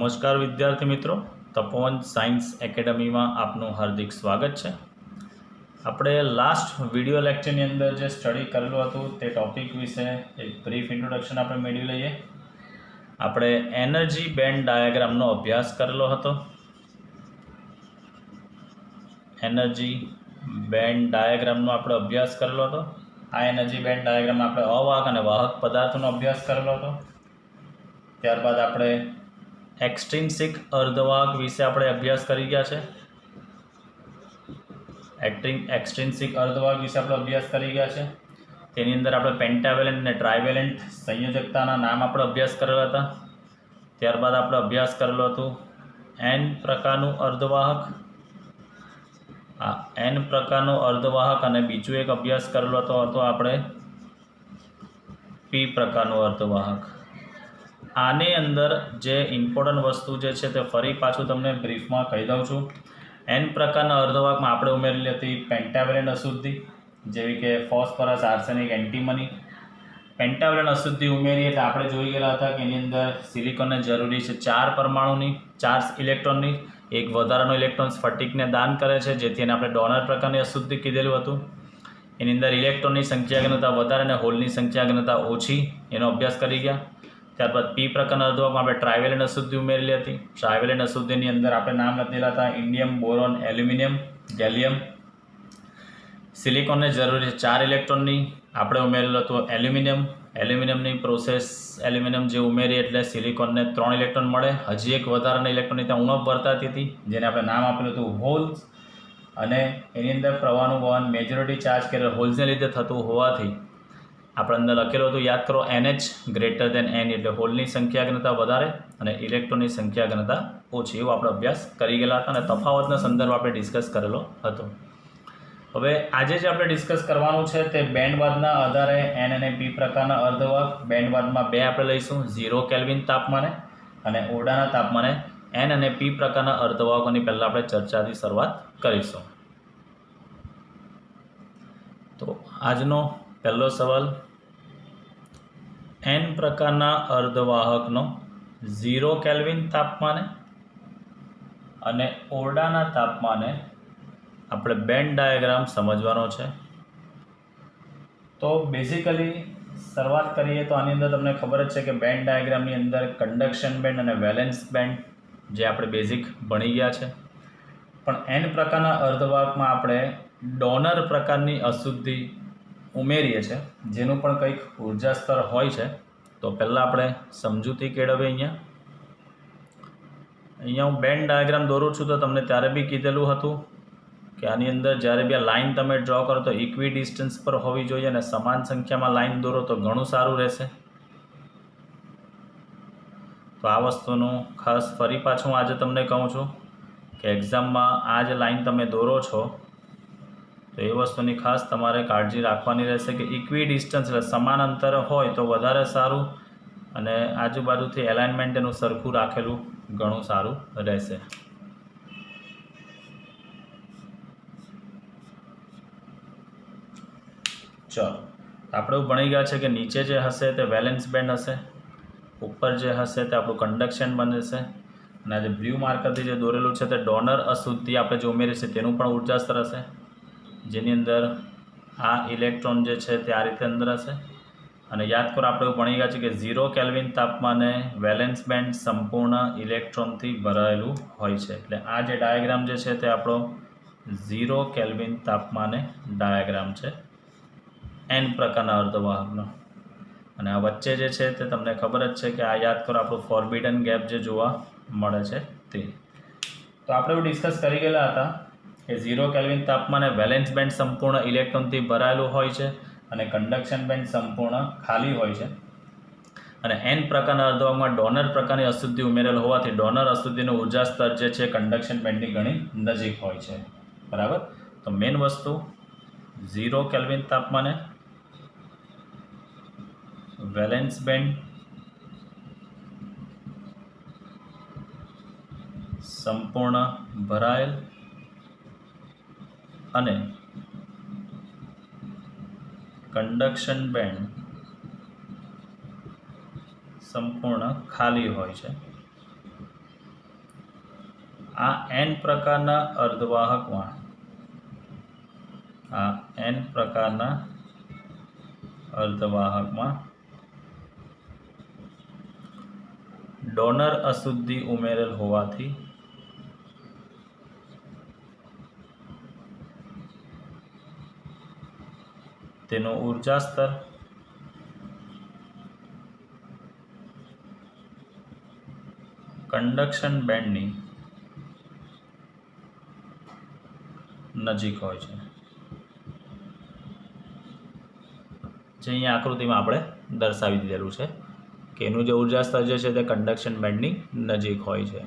નમસ્કાર વિદ્યાર્થી મિત્રો, તપોવન સાયન્સ એકેડમીમાં આપનું હાર્દિક સ્વાગત છે। આપણે લાસ્ટ વિડિયો લેક્ચરની અંદર જે સ્ટડી કરેલું હતું તે ટોપિક વિશે એક બ્રીફ ઇન્ટ્રોડક્શન આપણે મેળવી લઈએ। આપણે એનર્જી બેન્ડ ડાયાગ્રામનો અભ્યાસ કરેલો હતો। એનર્જી બેન્ડ ડાયાગ્રામનો આપણે અભ્યાસ કરેલો હતો। આ એનર્જી બેન્ડ ડાયાગ્રામમાં આપણે અવાહક અને વાહક પદાર્થોનો અભ્યાસ કરેલો હતો। ત્યારબાદ આપણે एक्सट्रिंसिक अर्धवाहक विषय આપણે અભ્યાસ કરી ગયા છે। एक्सट्रिंसिक अर्धवाहक વિશે આપણે અભ્યાસ કરી ગયા છે। તેની અંદર આપણે પેન્ટાવેલેન્ટ અને ટ્રાઇવેલેન્ટ સંયોજકતાના નામ આપણે અભ્યાસ કરેલા હતા। ત્યારબાદ આપણે અભ્યાસ કરેલો હતું એન પ્રકારનું અર્ધવાહક। આ એન પ્રકારનો અર્ધવાહક અને બીજો એક અભ્યાસ કરેલો હતો આપણે પી પ્રકારનો અર્ધવાહક। આને અંદર જે ઇમ્પોર્ટન્ટ વસ્તુ જે છે તે ફરી પાછું તમને બ્રીફમાં કહી દઉં છું। એન પ્રકારના અર્ધવાહકમાં આપણે ઉમેરેલી હતી પેન્ટાવેલેન્ટ અશુદ્ધિ, જેવી કે ફોસ્ફરસ, આર્સેનિક, એન્ટીમની। પેન્ટાવેલેન્ટ અશુદ્ધિ ઉમેરી એટલે આપણે જોઈ ગયેલા હતા કે એની અંદર સિલિકોનને જરૂરી છે 4 પરમાણુની, 4 ઇલેક્ટ્રોનની। એક વધારાનો ઇલેક્ટ્રોન સ્ફટિકને દાન કરે છે, જેથી એને આપણે ડોનર પ્રકારની અશુદ્ધિ કીધેલું હતું। એની અંદર ઇલેક્ટ્રોનની સંખ્યા ઘનતા વધારે અને હોલની સંખ્યા ઘનતા ઓછી, એનો અભ્યાસ કરી ગયા। ત્યારબાદ પી પ્રકારના અર્ધવાહકમાં આપણે ટ્રાઇવેલેન્ટ અશુદ્ધિ ઉમેરેલી હતી। ટ્રાઇવેલેન્ટ અશુદ્ધિની અંદર આપણે નામ લખેલા હતા ઇન્ડિયમ, બોરોન, એલ્યુમિનિયમ, ગેલિયમ। સિલિકોનને જરૂરી છે 4 ઇલેક્ટ્રોનની, આપણે ઉમેરેલું હતું એલ્યુમિનિયમ। એલ્યુમિનિયમની પ્રોસેસ એલ્યુમિનિયમ જે ઉમેરી એટલે સિલિકોનને 3 ઇલેક્ટ્રોન મળે। હજી એક વધારાના ઇલેક્ટ્રોનની ત્યાં ઉણપ વર્તાતી હતી, જેને આપણે નામ આપેલું હતું હોલ્સ। અને એની અંદર પ્રવાહનું વહન મેજોરિટી ચાર્જ કે હોલ્સને લીધે થતું હોવાથી આપણે અંદર લખેલું હતું, યાદ કરો, NH ગ્રેટર દેન N એટલે હોલની સંખ્યા ઘનતા વધારે અને ઇલેક્ટ્રોનની સંખ્યા ઘનતા ઓછી, એવો આપણે અભ્યાસ કરી ગયેલા હતા અને તફાવતનો સંદર્ભ આપણે ડિસ્કસ કરેલો હતો। હવે આજે જે આપણે ડિસ્કસ કરવાનું છે તે બેન્ડવાદના આધારે એન અને પી પ્રકારના અર્ધવાહક। બેન્ડવાદમાં 2 આપણે લઈશું, 0 કેલ્વિન તાપમાને અને ઓરડાના તાપમાને એન અને પી પ્રકારના અર્ધવાહકોની પહેલાં આપણે ચર્ચાથી શરૂઆત કરીશું। તો આજનો પહેલો સવાલ, એન પ્રકારના અર્ધવાહકનો 0 કેલ્વિન તાપમાને અને ઓરડાના તાપમાને આપણે બેન્ડ ડાયાગ્રામ સમજવાનો છે। તો બેઝિકલી શરૂઆત કરીએ તો આની અંદર તમને ખબર જ છે કે બેન્ડ ડાયાગ્રામની અંદર કન્ડક્શન બેન્ડ અને વેલેન્સ બેન્ડ જે આપણે બેઝિક ભણી ગયા છે, પણ એન પ્રકારના અર્ધવાહકમાં આપણે ડોનર પ્રકારની અશુદ્ધિ ઉમેરીએ છીએ, જેનું પણ કંઈક ઉર્જા સ્તર હોય છે। તો પહેલાં આપણે સમજૂતી કેળવીએ। અહીંયા હું બેન્ડ ડાયાગ્રામ દોરું છું તો તમને ત્યારે બી કીધેલું હતું કે આની અંદર જ્યારે બી આ લાઇન તમે ડ્રો કરો તો ઇક્વી ડિસ્ટન્સ પર હોવી જોઈએ અને સમાન સંખ્યામાં લાઇન દોરો તો ઘણું સારું રહેશે। તો આ વસ્તુનું ખાસ ફરી પાછું આજે તમને કહું છું કે એક્ઝામમાં આ જે લાઇન તમે દોરો છો તો એ વસ્તુની ખાસ તમારે કાળજી રાખવાની રહેશે કે ઇક્વી ડિસ્ટન્સ એટલે સમાન અંતર હોય તો વધારે સારું, અને આજુબાજુથી એલાઇનમેન્ટ એનું સરખું રાખેલું ઘણું સારું રહેશે। ચલો, આપણે ભણી ગયા છે કે નીચે જે હશે તે વેલેન્સ બેન્ડ હશે, ઉપર જે હશે તે આપણું કન્ડક્શન બનશે, અને આ જે બ્લુ માર્કરથી જે દોરેલું છે તે ડોનર અશુદ્ધિ આપણે જે ઉમેરી છે તેનું પણ ઉર્જા સ્તર હશે, જેની અંદર આ ઇલેક્ટ્રોન જે છે તે આ રીતે અંદર હશે। અને યાદ કરો, આપણે એવું ભણી ગયા છે કે 0 કેલ્વિન તાપમાને વેલેન્સ બેન્ડ સંપૂર્ણ ઇલેક્ટ્રોનથી ભરાયેલું હોય છે। એટલે આ જે ડાયાગ્રામ જે છે તે આપણો 0 કેલ્વિન તાપમાને ડાયાગ્રામ છે એન પ્રકારના અર્ધવાહકનો। અને આ વચ્ચે જે છે તે તમને ખબર જ છે કે આ યાદ કરો આપણું ફોરબિડન ગેપ જે જોવા મળે છે તે। તો આપણે એવું ડિસ્કસ કરી ગયેલા હતા કે 0 કેલ્વિન તાપમાને વેલેન્સ બેન્ડ સંપૂર્ણ ઇલેક્ટ્રોનથી ભરાયેલું હોય છે અને કન્ડક્શન બેન્ડ સંપૂર્ણ ખાલી હોય છે। અને એન પ્રકારના અર્ધવાહકમાં ડોનર પ્રકારની અશુદ્ધિ ઉમેરેલ હોવાથી ડોનર અશુદ્ધિનું ઉર્જા સ્તર જે છે કન્ડક્શન બેન્ડની ઘણી નજીક હોય છે, બરાબર। તો મેઇન વસ્તુ 0 કેલ્વિન તાપમાને વેલેન્સ બેન્ડ સંપૂર્ણ ભરાયેલ અને कंडक्शन बेंड संपूर्ण खाली होय छे। આ n પ્રકારના અર્ધવાહકમાં ડોનર અશુદ્ધિ ઉમેરેલ હોવાથી તેનો ઉર્જા સ્તર કંડક્શન બેન્ડની નજીક હોય છે, જે અહીંયા આકૃતિમાં આપણે દર્શાવી દીધેલું છે કે એનું જે ઉર્જા સ્તર જે છે તે કંડક્શન બેન્ડની નજીક હોય છે.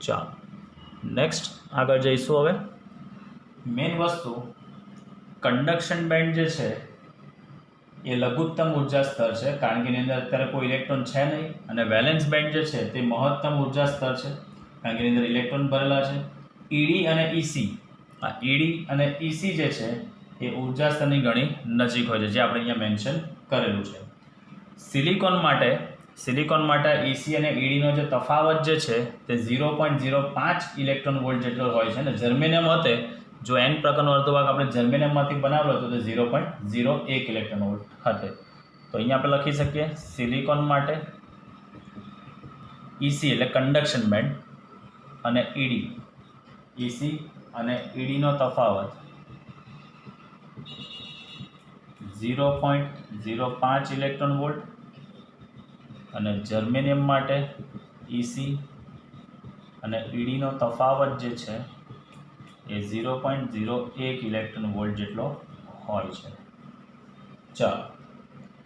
ચાલો નેક્સ્ટ આગળ જઈશું. હવે મેઇન વસ્તુ કંડક્શન બેન્ડ જે છે એ લઘુત્તમ ઉર્જા સ્તર છે, કારણ કે એની અંદર અત્યારે કોઈ ઇલેક્ટ્રોન છે નહીં, અને વેલેન્સ બેન્ડ જે છે તે મહત્તમ ઉર્જા સ્તર છે, કારણ કે એની અંદર ઇલેક્ટ્રોન ભરેલા છે. ઈડી અને ઈસી, આ ઈડી અને ઈસી જે છે એ ઉર્જા સ્તરની ઘણી નજીક હોય છે, જે આપણે અહીંયા મેન્શન કરેલું છે. સિલિકોન માટે ઈસી અને ઈડીનો જે તફાવત જે છે તે 0.05 ઇલેક્ટ્રોન વોલ્ટ જેટલો હોય છે, અને જર્મેનિયમ હતે જો n પ્રકારનો અર્ધવાહક આપણે જર્મેનિયમમાંથી બનાવેલો હતો તો 0.01 ઇલેક્ટ્રોન વોલ્ટ હતે. તો અહીંયા આપણે લખી શકીએ સિલિકોન માટે ઈસી એટલે કંડક્શન બેન્ડ અને ઈડી, ઈસી અને ઈડીનો તફાવત 0.05 ઇલેક્ટ્રોન વોલ્ટ, અને જર્મેનિયમ માટે ઈસી અને ઈડીનો તફાવત જે છે એ 0.01 ઇલેક્ટ્રોન વોલ્ટ જેટલો હોય છે. ચાલો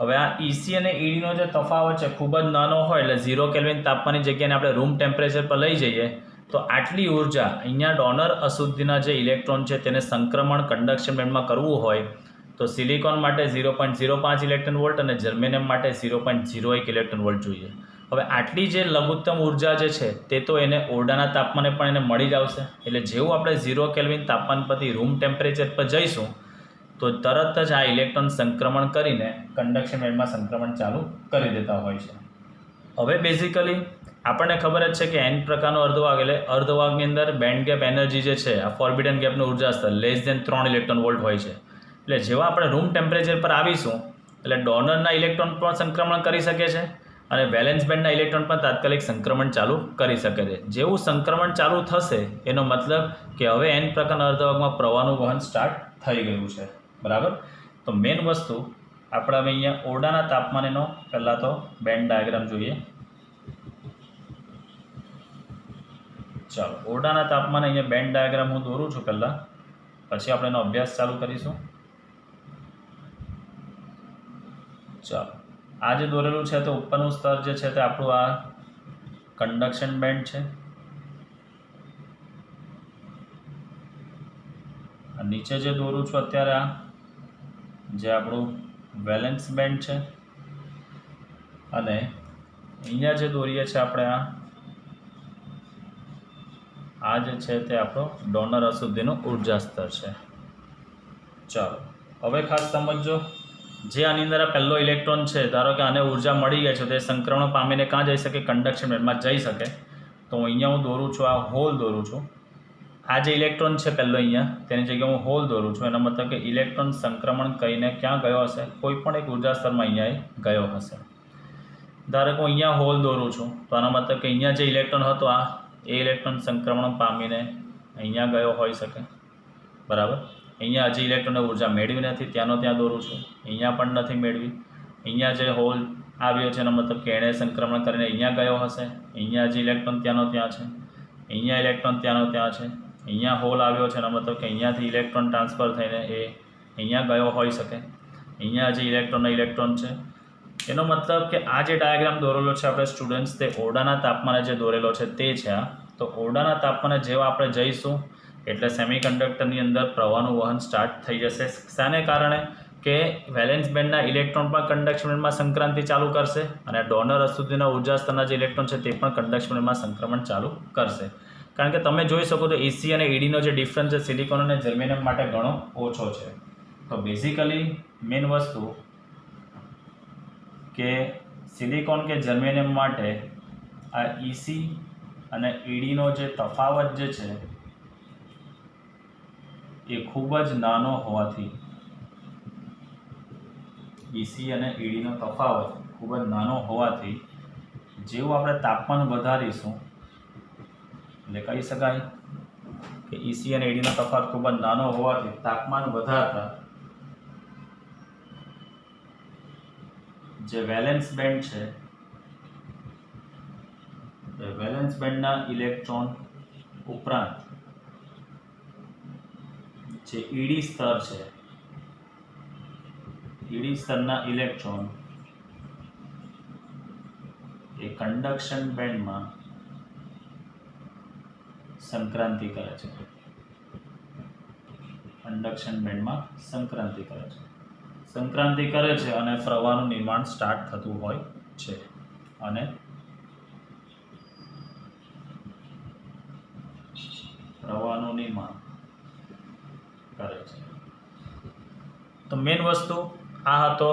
હવે આ ઈસી અને ઈડીનો જે તફાવત છે ખૂબ જ નાનો હોય, એટલે 0 કેલ્વિન તાપમાનની જગ્યાએ આપણે રૂમ ટેમ્પરેચર પર લઈ જઈએ તો આટલી ઉર્જા અહીંયા ડોનર અશુદ્ધિના જે ઇલેક્ટ્રોન છે તેને સંક્રમણ કંડક્શન બેન્ડમાં કરવું હોય તો સિલિકોન માટે 0.05 ઇલેક્ટ્રોન વોલ્ટ અને જર્મેનિયમ માટે 0.01 ઇલેક્ટ્રોન વોલ્ટ જોઈએ. હવે આટલી જે લઘુત્તમ ઉર્જા જે છે તે તો એને ઓરડાના તાપમાને પણ એને મળી જ આવશે, એટલે જેવું આપણે 0 કેલ્વિન તાપમાન પરથી રૂમ ટેમ્પરેચર પર જઈશું તો તરત જ આ ઇલેક્ટ્રોન સંક્રમણ કરીને કંડક્શન બેન્ડમાં સંક્રમણ ચાલુ કરી દેતા હોય છે. હવે બેઝિકલી આપણને ખબર જ છે કે n પ્રકારનો અર્ધવાહક એટલે અર્ધવાહકની અંદર બેન્ડ ગેપ એનર્જી જે છે આ ફોરબિડન ગેપનું ઉર્જા સ્તર <3 ઇલેક્ટ્રોન વોલ્ટ હોય છે. એટલે જેવા આપણે રૂમ ટેમ્પરેચર પર આવીશું એટલે ડોનરના ઇલેક્ટ્રોન પણ સંક્રમણ કરી શકે છે અને વેલેન્સ બેન્ડના ઇલેક્ટ્રોન પણ તાત્કાલિક સંક્રમણ ચાલુ કરી શકે છે. જેવું સંક્રમણ ચાલુ થશે એનો મતલબ કે હવે n પ્રકારના અર્ધવાહકમાં પ્રવાહનું વહન સ્ટાર્ટ થઈ ગયું છે. બરાબર. તો મેઇન વસ્તુ આપણે હવે અહીંયા ઓરડાના તાપમાનેનો પહેલાં તો બેન્ડ ડાયાગ્રામ જોઈએ. ચાલો ઓરડાના તાપમાને અહીંયા બેન્ડ ડાયાગ્રામ હું દોરું છું પહેલાં, પછી આપણે એનો અભ્યાસ ચાલુ કરીશું. ચાલો આ જે દોરેલું છે તો ઉપરનું સ્તર જે છે તે આપણું આ કંડક્શન બેન્ડ છે, નીચે જે દોરું છું અત્યારે આ જે આપણું વેલેન્સ બેન્ડ છે, અને અહીંયા જે દોરીએ છીએ આપણે આ જે છે તે આપણો ડોનર અશુદ્ધિનું ઉર્જા સ્તર છે. ચાલો હવે ખાસ સમજો, જે આની અંદર આ પહેલો ઇલેક્ટ્રોન છે, ધારો કે આને ઉર્જા મળી ગઈ છે તો એ સંક્રમણ પામીને ક્યાં જઈ શકે? કંડક્શન બેન્ડમાં જઈ શકે. તો અહીંયા હું દોરું છું, આ હોલ દોરું છું. આ જે ઇલેક્ટ્રોન છે પહેલો અહીંયા તેની જગ્યાએ હું હોલ દોરું છું, એનો મતલબ કે ઇલેક્ટ્રોન સંક્રમણ કરીને ક્યાં ગયો હશે? કોઈ પણ એક ઉર્જા સ્તરમાં અહીંયા ગયો હશે. ધારો કે હું અહીંયા હોલ દોરું છું તો આનો મતલબ કે અહીંયા જે ઇલેક્ટ્રોન હતો એ ઇલેક્ટ્રોન સંક્રમણ પામીને અહીંયા ગયો હોઈ શકે. બરાબર. અહીંયા હજી ઇલેક્ટ્રોનને ઉર્જા મેળવી નથી, ત્યાંનો ત્યાં દોરું છું, અહીંયા પણ નથી મેળવી. અહીંયા જે હોલ આવ્યો છે એનો મતલબ કે એણે સંક્રમણ કરીને અહીંયા ગયો હશે. અહીંયા હજી ઇલેક્ટ્રોન ત્યાંનો ત્યાં છે, અહીંયા ઇલેક્ટ્રોન ત્યાંનો ત્યાં છે, અહીંયા હોલ આવ્યો છે એનો મતલબ કે અહીંયાથી ઇલેક્ટ્રોન ટ્રાન્સફર થઈને એ અહીંયા ગયો હોઈ શકે. અહીંયા હજી ઇલેક્ટ્રોન છે. એનો મતલબ કે આ જે ડાયાગ્રામ દોરેલો છે આપણે સ્ટુડન્ટ્સ તે ઓરડાના તાપમાને જે દોરેલો છે તે છે આ. તો ઓરડાના તાપમાને જેવા આપણે જઈશું એટલે સેમિકન્ડક્ટરની અંદર પ્રવાહનું વહન સ્ટાર્ટ થઈ જશે. શાને કારણે? કે વેલેન્સ બેન્ડના ઇલેક્ટ્રોન પણ કંડક્શન બેન્ડમાં સંક્રાંતિ ચાલુ કરશે અને ડોનર અશુદ્ધિના ઉર્જા સ્તરના જે ઇલેક્ટ્રોન છે તે પણ કંડક્શન બેન્ડમાં સંક્રમણ ચાલુ કરશે. કારણ કે તમે જોઈ શકો તો એસી અને ઈડીનો જે ડિફરન્સ છે સિલિકોન અને જર્મેનિયમ માટે ઘણો ઓછો છે. તો બેઝિકલી મેઇન વસ્તુ કે સિલિકોન કે જર્મેનિયમ માટે આ ઈસી અને ઈડીનો જે તફાવત જે છે એ ખૂબ જ નાનો હોવાથી ઈસી અને ઈડીનો તફાવત ખૂબ જ નાનો હોવાથી જેવું આપણે તાપમાન વધારીશું એટલે કહી શકાય કે ઈસી અને ઈડીનો તફાવત ખૂબ જ નાનો હોવાથી તાપમાન વધારતા જે વેલેન્સ બેન્ડ છે એ વેલેન્સ બેન્ડના ઇલેક્ટ્રોન ઉપરાંત જે ઈડી સ્તર છે ઈડી સ્તરના ઇલેક્ટ્રોન એ કંડક્શન બેન્ડમાં સંક્રાંતિ કરે છે, કંડક્શન બેન્ડમાં સંક્રાંતિ કરે છે અને પ્રવાહનું નિર્માણ સ્ટાર્ટ થતું હોય છે અને પ્રવાહનું નિર્માણ કરે છે. તો મેઇન વસ્તુ આ હતો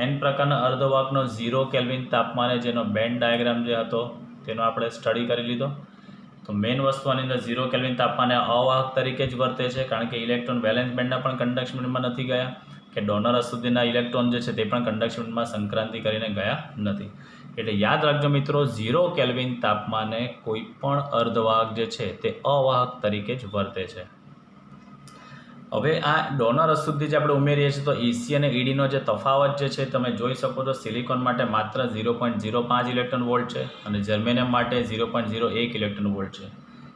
એન પ્રકારના અર્ધવાહકનો 0 કેલ્વિન તાપમાને જેનો બેન્ડ ડાયાગ્રામ જે હતો તેનો આપણે સ્ટડી કરી લીધો. તો મેઇન વસ્તુ આની અંદર 0 કેલ્વિન તાપમાને અવાહક તરીકે જ વર્તે છે, કારણ કે ઇલેક્ટ્રોન વેલેન્સ બેન્ડના પણ કંડક્શન બેન્ડમાં નથી ગયા કે ડોનર સુધીના ઇલેક્ટ્રોન જે છે તે પણ કંડક્શન બેન્ડમાં સંક્રાંતિ કરીને ગયા નથી. એટલે યાદ રાખજો મિત્રો, 0 કેલ્વિન તાપમાને કોઈ પણ અર્ધવાહક જે છે તે અવાહક તરીકે જ વર્તે છે. હવે આ ડોનર અશુદ્ધિ જે આપણે ઉમેરીએ છીએ તો ઈસી અને ઈડીનો જે તફાવત જે છે તમે જોઈ શકો છો. સિલિકોન માટે માત્ર 0.05 ઇલેક્ટ્રોન વોલ્ટ છે અને જર્મેનિયમ માટે 0.01 ઇલેક્ટ્રોન વોલ્ટ છે.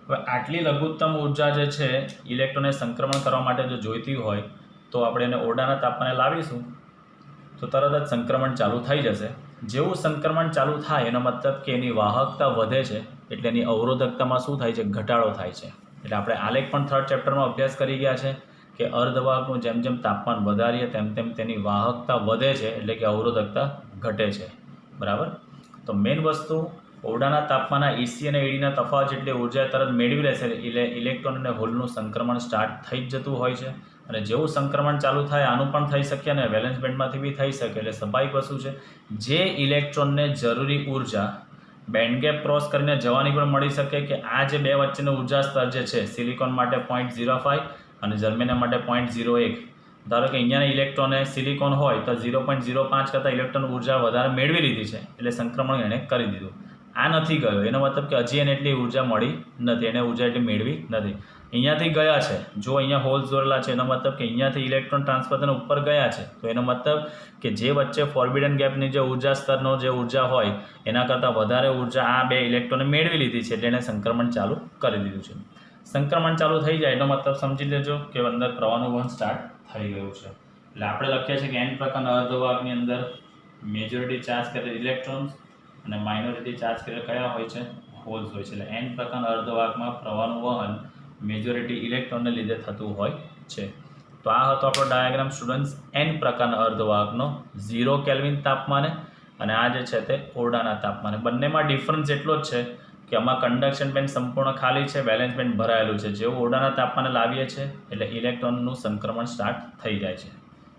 હવે આટલી લઘુત્તમ ઉર્જા જે છે ઇલેક્ટ્રોનને સંક્રમણ કરવા માટે જો જોઈતી હોય તો આપણે એને ઓરડાના તાપમાને લાવીશું તો તરત જ સંક્રમણ ચાલુ થઈ જશે. જેવું સંક્રમણ ચાલુ થાય એનો મતલબ કે એની વાહકતા વધે છે, એટલે એની અવરોધકતામાં શું થાય છે? ઘટાડો થાય છે. એટલે આપણે આલેખ પણ 3rd ચેપ્ટરમાં અભ્યાસ કરી ગયા છે કે અર્ધવાહકનું જેમ જેમ તાપમાન વધારીએ તેમ તેમ તેની વાહકતા વધે છે, એટલે કે અવરોધકતા ઘટે છે. બરાબર. તો મેઇન વસ્તુ ઓરડાના તાપમાનના ઈસી અને ઈડીના તફાવત જેટલી ઉર્જા તરત મેળવી લેશે એટલે ઇલેક્ટ્રોન અને હોલનું સંક્રમણ સ્ટાર્ટ થઈ જ જતું હોય છે. અને જેવું સંક્રમણ ચાલુ થાય આનું પણ થઈ શકે અને વેલેન્સ બેન્ડમાંથી બી થઈ શકે. એટલે સ્વાભાવિક વસ્તુ છે જે ઇલેક્ટ્રોનને જરૂરી ઉર્જા બેન્ડ ગેપ ક્રોસ કરીને જવાની પણ મળી શકે કે આ જે બે વચ્ચેનું ઉર્જા સ્તર જે છે સિલિકોન માટે 0.05 અને જર્મેનિયમ માટે 0.01, ધારો કે અહીંયાના ઇલેક્ટ્રોને સિલિકોન હોય તો 0.05 કરતાં ઇલેક્ટ્રોન ઉર્જા વધારે મેળવી લીધી છે એટલે સંક્રમણ એણે કરી દીધું. આ નથી ગયો એનો મતલબ કે હજી એને એટલી ઉર્જા મળી નથી, એને ઉર્જા એટલી મેળવી નથી. અહીંયાથી ગયા છે, જો અહીંયા હોલ્સ દોરેલા છે એનો મતલબ કે અહીંયાથી ઇલેક્ટ્રોન ટ્રાન્સફર થઈને ઉપર ગયા છે, તો એનો મતલબ કે જે વચ્ચે ફોરબિડન ગેપની જે ઉર્જા સ્તરનો જે ઉર્જા હોય એના કરતાં વધારે ઉર્જા આ બે ઇલેક્ટ્રોને મેળવી લીધી છે એટલે એણે સંક્રમણ ચાલુ કરી દીધું છે. સંક્રમણ ચાલુ થઈ જાય એનો મતલબ સમજી લેજો કે અંદર પ્રવાહનું વહન સ્ટાર્ટ થઈ ગયું છે. એટલે આપણે લખીએ છીએ કે એન પ્રકારના અર્ધવાહકની અંદર મેજોરિટી ચાર્જ કરેલ ઇલેક્ટ્રોન્સ અને માઇનોરિટી ચાર્જ કરેલ કયા હોય છે? હોલ્સ હોય છે. એટલે એન પ્રકારના અર્ધવાહકમાં પ્રવાહનું વહન મેજોરિટી ઇલેક્ટ્રોનને લીધે થતું હોય છે. તો આ હતો આપણો ડાયાગ્રામ સ્ટુડન્ટ્સ એન પ્રકારના અર્ધવાહકનો 0 કેલ્વિન તાપમાને અને આ જે છે તે ઓરડાના તાપમાને. બંનેમાં ડિફરન્સ એટલો જ છે કે આમાં કંડક્શન બેન્ડ સંપૂર્ણ ખાલી છે, વેલેન્સ બેન્ડ ભરાયેલું છે. જેવું ઓરડાના તાપમાને લાવીએ છીએ એટલે ઇલેક્ટ્રોનનું સંક્રમણ સ્ટાર્ટ થઈ જાય છે.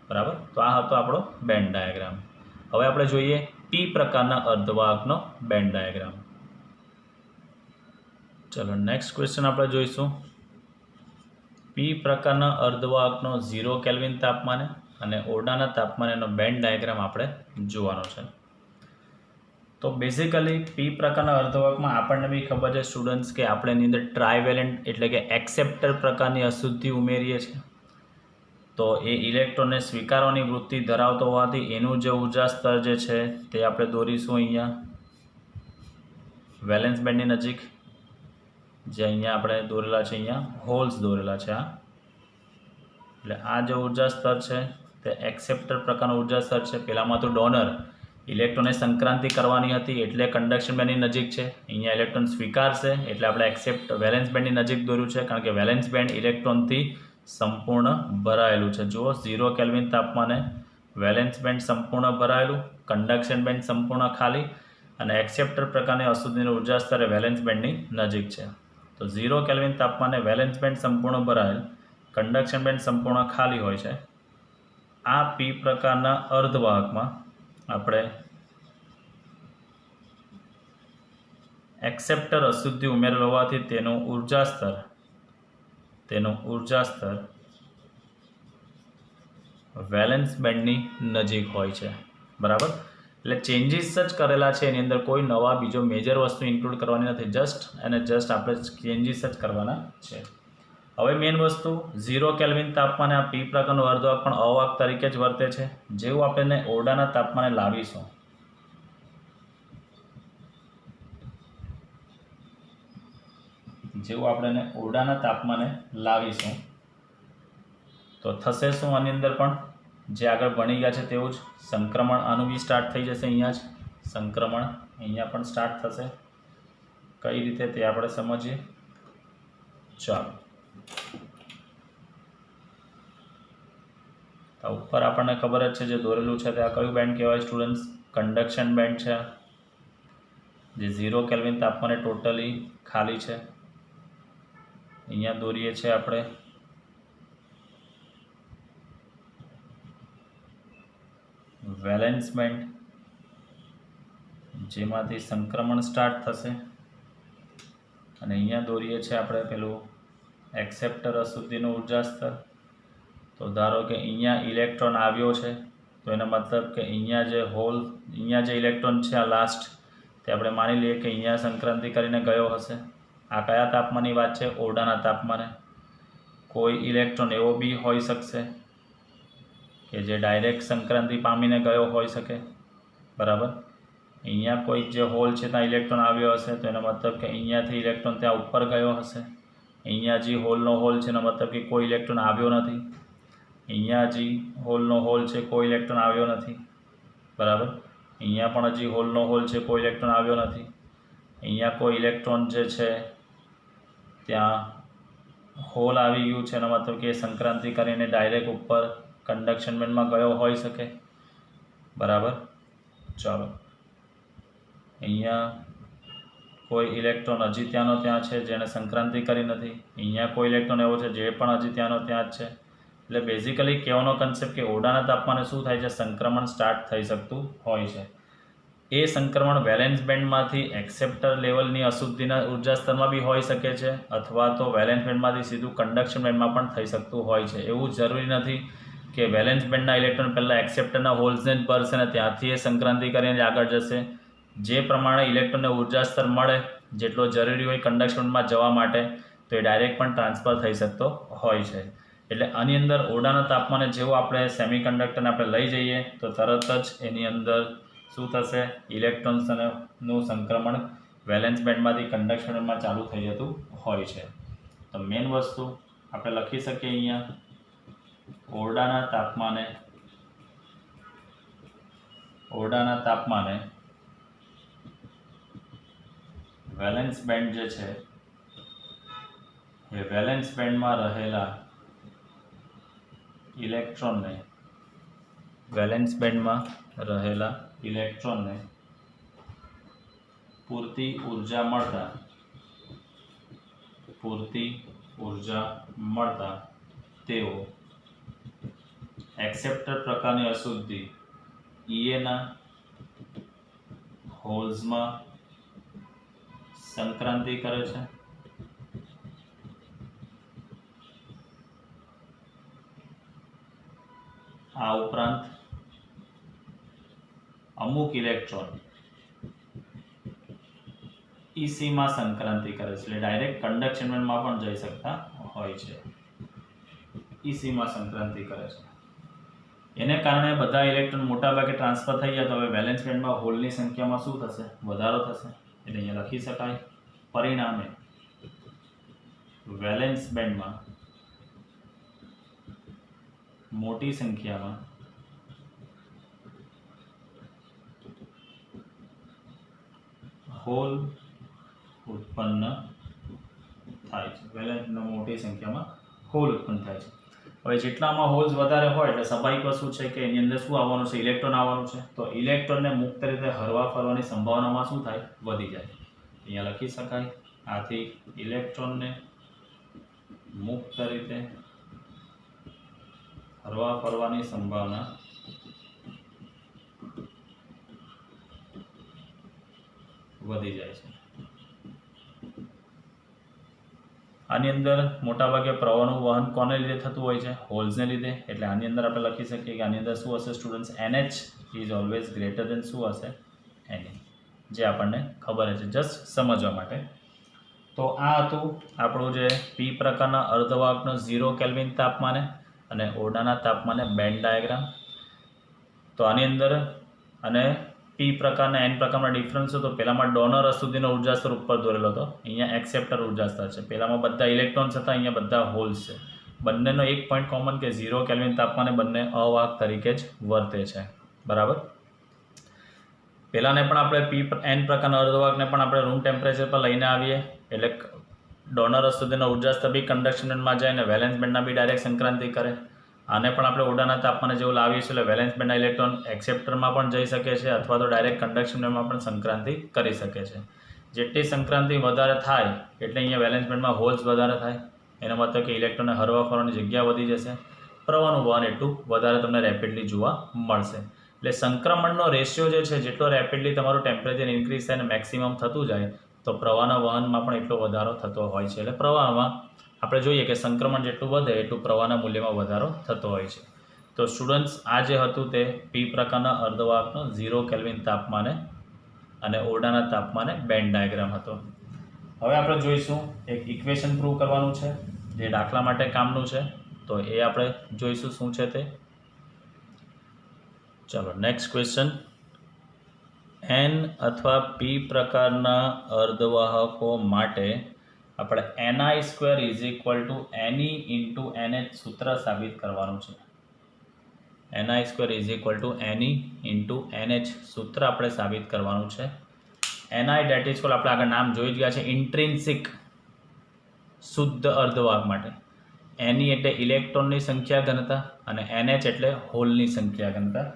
બરાબર. તો આ હતો આપણો બેન્ડ ડાયાગ્રામ. હવે આપણે જોઈએ પી પ્રકારના અર્ધવાહકનો બેન્ડ ડાયાગ્રામ. ચલો નેક્સ્ટ ક્વેશ્ચન આપણે જોઈશું. પી પ્રકારના અર્ધવાહકનો 0 કેલ્વિન તાપમાને અને ઓરડાના તાપમાનેનો બેન્ડ ડાયાગ્રામ આપણે જોવાનો છે. તો બેઝિકલી પી પ્રકારના અર્ધવાહકમાં આપણને બી ખબર છે સ્ટુડન્ટ્સ કે આપણે એની અંદર ટ્રાયવેલેન્ટ એટલે કે એક્સેપ્ટર પ્રકારની અશુદ્ધિ ઉમેરીએ છીએ. તો એ ઇલેક્ટ્રોનને સ્વીકારવાની વૃત્તિ ધરાવતો હોવાથી એનું જે ઉર્જા સ્તર જે છે તે આપણે દોરીશું અહીંયા વેલેન્સ બેન્ડની નજીક, જે અહીંયા આપણે દોરેલા છે, અહીંયા હોલ્સ દોરેલા છે. એટલે આ જે ઉર્જા સ્તર છે તે એક્સેપ્ટર પ્રકારનું ઉર્જા સ્તર છે. પહેલાંમાં તો ડોનર ઇલેક્ટ્રોનને સંક્રાંતિ કરવાની હતી એટલે કંડક્શન બેન્ડની નજીક છે. અહીંયા ઇલેક્ટ્રોન સ્વીકારશે એટલે આપણે એક્સેપ્ટ વેલેન્સ બેન્ડની નજીક દોર્યું છે, કારણ કે વેલેન્સ બેન્ડ ઇલેક્ટ્રોનથી સંપૂર્ણ ભરાયેલું છે. જુઓ 0 કેલ્વિન તાપમાને વેલેન્સ બેન્ડ સંપૂર્ણ ભરાયેલું, કંડક્શન બેન્ડ સંપૂર્ણ ખાલી અને એક્સેપ્ટર પ્રકારની અશુદ્ધિનું ઉર્જા સ્તરે વેલેન્સ બેન્ડની નજીક છે. તો 0 કેલ્વિન તાપમાને વેલેન્સ બેન્ડ સંપૂર્ણ ભરાયેલ, કંડક્શન બેન્ડ સંપૂર્ણ ખાલી હોય છે. આ પી પ્રકારના અર્ધવાહકમાં આપણે એક્સેપ્ટર અશુદ્ધિ ઉમેરેલ હોવાથી તેનું ઉર્જા સ્તર વેલેન્સ બેન્ડની નજીક હોય છે, બરાબર. એટલે ચેન્જીસ જ કરેલા છે, એની અંદર કોઈ નવા બીજો મેજર વસ્તુ ઇન્ક્લુડ કરવાની નથી, જસ્ટ આપણે ચેન્જીસ જ કરવાના છે. હવે મેઇન વસ્તુ 0 કેલ્વિન તાપમાને આ પી પ્રકારનું અર્ધવાહક પણ અવાહક તરીકે જ વર્તે છે. જેવું આપણે ઓરડાના તાપમાને લાવીશું તો થશે શું? આની અંદર પણ જે આગળ ભણી ગયા છે તેવું જ સંક્રમણ આનું બી સ્ટાર્ટ થઈ જશે. અહીંયા જ સંક્રમણ અહીંયા પણ સ્ટાર્ટ થશે. કઈ રીતે તે આપણે સમજીએ. ચાલો, તો ઉપર આપણને ખબર જ છે જે દોરેલું છે તે આ કયું બેન્ડ કહેવાય સ્ટુડન્ટ્સ? કન્ડક્શન બેન્ડ છે, જે 0 કેલ્વિન તાપમાને ટોટલી ખાલી છે. અહીંયા દોરીએ છીએ આપણે વેલેન્સ બેન્ડ, જેમાંથી સંક્રમણ સ્ટાર્ટ થશે. અને અહીંયા દોરીએ છીએ આપણે પેલું એક્સેપ્ટર અશુદ્ધિનું ઉર્જા સ્તર. તો ધારો કે અહીંયા ઇલેક્ટ્રોન આવ્યો છે, તો એનો મતલબ કે અહીંયા જે ઇલેક્ટ્રોન છે આ લાસ્ટ, તે આપણે માની લઈએ કે અહીંયા સંક્રાંતિ કરીને ગયો હશે. આ કયા તાપમાનની વાત છે? ઓરડાના તાપમાને. કોઈ ઇલેક્ટ્રોન એવો બી હોઈ શકશે કે જે ડાયરેક્ટ સંક્રાંતિ પામીને ગયો હોઈ શકે, બરાબર. અહીંયા કોઈ જે હોલ છે ત્યાં ઇલેક્ટ્રોન આવ્યો હશે, તો એનો મતલબ કે અહીંયાથી ઇલેક્ટ્રોન ત્યાં ઉપર ગયો હશે. અહીંયા જે હોલ છે એનો મતલબ કે કોઈ ઇલેક્ટ્રોન આવ્યો નથી. અહીંયા જે હોલ છે કોઈ ઇલેક્ટ્રોન આવ્યો નથી, બરાબર. અહીંયા પણ હજી હોલ છે, કોઈ ઇલેક્ટ્રોન આવ્યો નથી. અહીંયા કોઈ ઇલેક્ટ્રોન જે છે ત્યાં હોલ આવી ગયું છે, એનો મતલબ કે સંક્રાંતિ કરીને ડાયરેક્ટ ઉપર કન્ડક્શન બેન્ડમાં ગયો હોઈ શકે, બરાબર. ચાલો, અહીંયા કોઈ ઇલેક્ટ્રોન હજી ત્યાંનો ત્યાં છે જેણે સંક્રાંતિ કરી નથી. અહીંયા કોઈ ઇલેક્ટ્રોન એવો છે જે પણ હજી ત્યાંનો ત્યાં જ છે. એટલે બેઝિકલી કહેવાનો કન્સેપ્ટ કે ઓરડાના તાપમાને શું થાય છે? સંક્રમણ સ્ટાર્ટ થઈ શકતું હોય છે. એ સંક્રમણ વેલેન્સ બેન્ડમાંથી એક્સેપ્ટર લેવલની અશુદ્ધિના ઉર્જા સ્તરમાં બી હોઈ શકે છે, અથવા તો વેલેન્સ બેન્ડમાંથી સીધું કન્ડક્શન બેન્ડમાં પણ થઈ શકતું હોય છે. એવું જરૂરી નથી કે વેલેન્સ બેન્ડના ઇલેક્ટ્રોન પહેલાં એક્સેપ્ટરના હોલ્સને જ ભરશે ને ત્યાંથી એ સંક્રાંતિ કરીને આગળ જશે. જે પ્રમાણે ઇલેક્ટ્રોનને ઉર્જા સ્તર મળે જેટલો જરૂરી હોય કન્ડક્શન બેન્ડમાં જવા માટે, તો એ ડાયરેક્ટ પણ ટ્રાન્સફર થઈ શકતો હોય છે. એટલે આની અંદર ઓરડાના તાપમાને જેવું આપણે સેમિકન્ડક્ટરને આપણે લઈ જઈએ તો તરત જ એની અંદર શું થશે? ઇલેક્ટ્રોન્સનું સંક્રમણ વેલેન્સ બેન્ડમાંથી કન્ડક્શન બેન્ડમાં ચાલુ થઈ જતું હોય છે. તો મેઇન વસ્તુ આપણે લખી શકીએ અહીંયા ઓરડાના તાપમાને વેલેન્સ બેન્ડ જે છે એ વેલેન્સ બેન્ડમાં રહેલા ઇલેક્ટ્રોનને પૂરતી ઉર્જા મળતા તેઓ એક્સેપ્ટર પ્રકારની અશુદ્ધિ EAના હોલ્સમાં સંક્રાંતિ કરે છે. આ ઉપરાંત અમુક ઇલેક્ટ્રોન ECમાં સંક્રાંતિ કરે છે, એટલે ડાયરેક્ટ કન્ડક્શન બેન્ડમાં પણ જઈ શકતા હોય છે. ECમાં સંક્રાંતિ કરે છે, એને કારણે બધા ઇલેક્ટ્રોન મોટાભાગે ટ્રાન્સફર થઈ જાય. તો હવે વેલેન્સ બેન્ડમાં હોલની સંખ્યામાં શું થશે? વધારો થશે. એટલે અહીંયા લખી શકાય પરિણામે વેલેન્સ બેન્ડમાં મોટી સંખ્યામાં હોલ ઉત્પન્ન થાય છે. વેલેન્સમાં મોટી સંખ્યામાં હોલ ઉત્પન્ન થાય છે. હવે જેટલામાં હોલ્સ વધારે હોય એટલે સ્વાભાવિક વસ્તુ છે કે એની અંદર શું આવવાનું છે? ઇલેક્ટ્રોન આવવાનું છે. તો ઇલેક્ટ્રોનને મુક્ત રીતે હરવા ફરવાની સંભાવનામાં શું થાય? વધી જાય. અહીંયા લખી શકાય આથી ઇલેક્ટ્રોનને મુક્ત રીતે હરવા ફરવાની સંભાવના વધી જાય છે. આની અંદર મોટાભાગે પ્રવાહનું વહન કોને લીધે થતું હોય છે? હોલ્સને લીધે. એટલે આની અંદર આપણે લખી શકીએ કે આની અંદર શું હશે students? NH is always greater than શું હશે? Na, જે આપણને ખબર છે જસ્ટ સમજવા માટે. તો આ હતું આપણું જે પી પ્રકારના અર્ધવાહકનો 0 કેલ્વિન તાપમાને અને ઓરડાના તાપમાને બેન્ડ ડાયાગ્રામ. તો આની અંદર અને પી પ્રકારના એન પ્રકારના ડિફરન્સ હતો. પહેલામાં ડોનર અશુદ્ધિનો ઉર્જા સ્તર ઉપર દોરેલો હતો, અહીંયા એક્સેપ્ટર ઉર્જા સ્તર છે. પહેલામાં બધા ઇલેક્ટ્રોન્સ હતા, અહીંયા બધા હોલ્સ છે. બંનેનો એક પોઈન્ટ કોમન કે 0 કેલ્વિન તાપમાને બંને અવાહક તરીકે જ વર્તે છે. બરાબર. પહેલાંને પણ આપણે પી એન પ્રકારના અર્ધવાહકને પણ આપણે રૂમ ટેમ્પરેચર પર લઈને આવીએ, એટલે ડોનર અશુદ્ધિનો ઉર્જા સ્તર બી કન્ડક્શન બેન્ડમાં જાય અને વેલેન્સ બેન્ડના બી ડાયરેક્ટ સંક્રાંતિ કરે. આને પણ આપણે ઓરડાના તાપમાને જેવું લાવીએ છીએ, એટલે વેલેન્સ બેન્ડના ઇલેક્ટ્રોન એક્સેપ્ટરમાં પણ જઈ શકે છે અથવા તો ડાયરેક્ટ કન્ડક્શન બેન્ડમાં પણ સંક્રાંતિ કરી શકે છે. જેટલી સંક્રાંતિ વધારે થાય એટલે અહીંયા વેલેન્સ બેન્ડમાં હોલ્સ વધારે થાય, એનો મતલબ કે ઇલેક્ટ્રોનને હરવા ફરવાની જગ્યા વધી જશે, પ્રવાહનું વહન એટલું વધારે તમને રેપિડલી જોવા મળશે. એટલે સંક્રમણનો રેશિયો જે છે, જેટલો રેપિડલી તમારું ટેમ્પરેચર ઇન્ક્રીઝ થાય અને મેક્સિમમ થતું જાય તો પ્રવાહના વહનમાં પણ એટલો વધારો થતો હોય છે. એટલે પ્રવાહમાં આપણે જોઈએ કે સંક્રમણ જેટલું વધે એટલું પ્રવાહના મૂલ્યમાં વધારો થતો હોય છે. તો સ્ટુડન્ટ્સ, આ જે હતું તે પી પ્રકારના અર્ધવાહકનો 0 કેલ્વિન તાપમાને અને ઓરડાના તાપમાને બેન્ડ ડાયાગ્રામ હતો. હવે આપણે જોઈશું એક ઇક્વેશન પ્રૂવ કરવાનું છે જે દાખલા માટે કામનું છે. તો એ આપણે જોઈશું શું છે તે. ચાલો નેક્સ્ટ ક્વેશ્ચન. એન અથવા પી પ્રકારના અર્ધવાહકો માટે આપણે Ni² Ne ઇન્ટુ NH સૂત્ર સાબિત કરવાનું છે. Ni² Ne ઇન્ટુ NH સૂત્ર આપણે સાબિત કરવાનું છે. Ni ડેટ ઇઝ આપણે આગળ નામ જોઈ જ ગયા છે, ઇન્ટ્રિન્સિક શુદ્ધ અર્ધવાહક માટે. Ne એટલે ઇલેક્ટ્રોનની સંખ્યા ઘનતા અને NH એટલે હોલની સંખ્યા ઘનતા.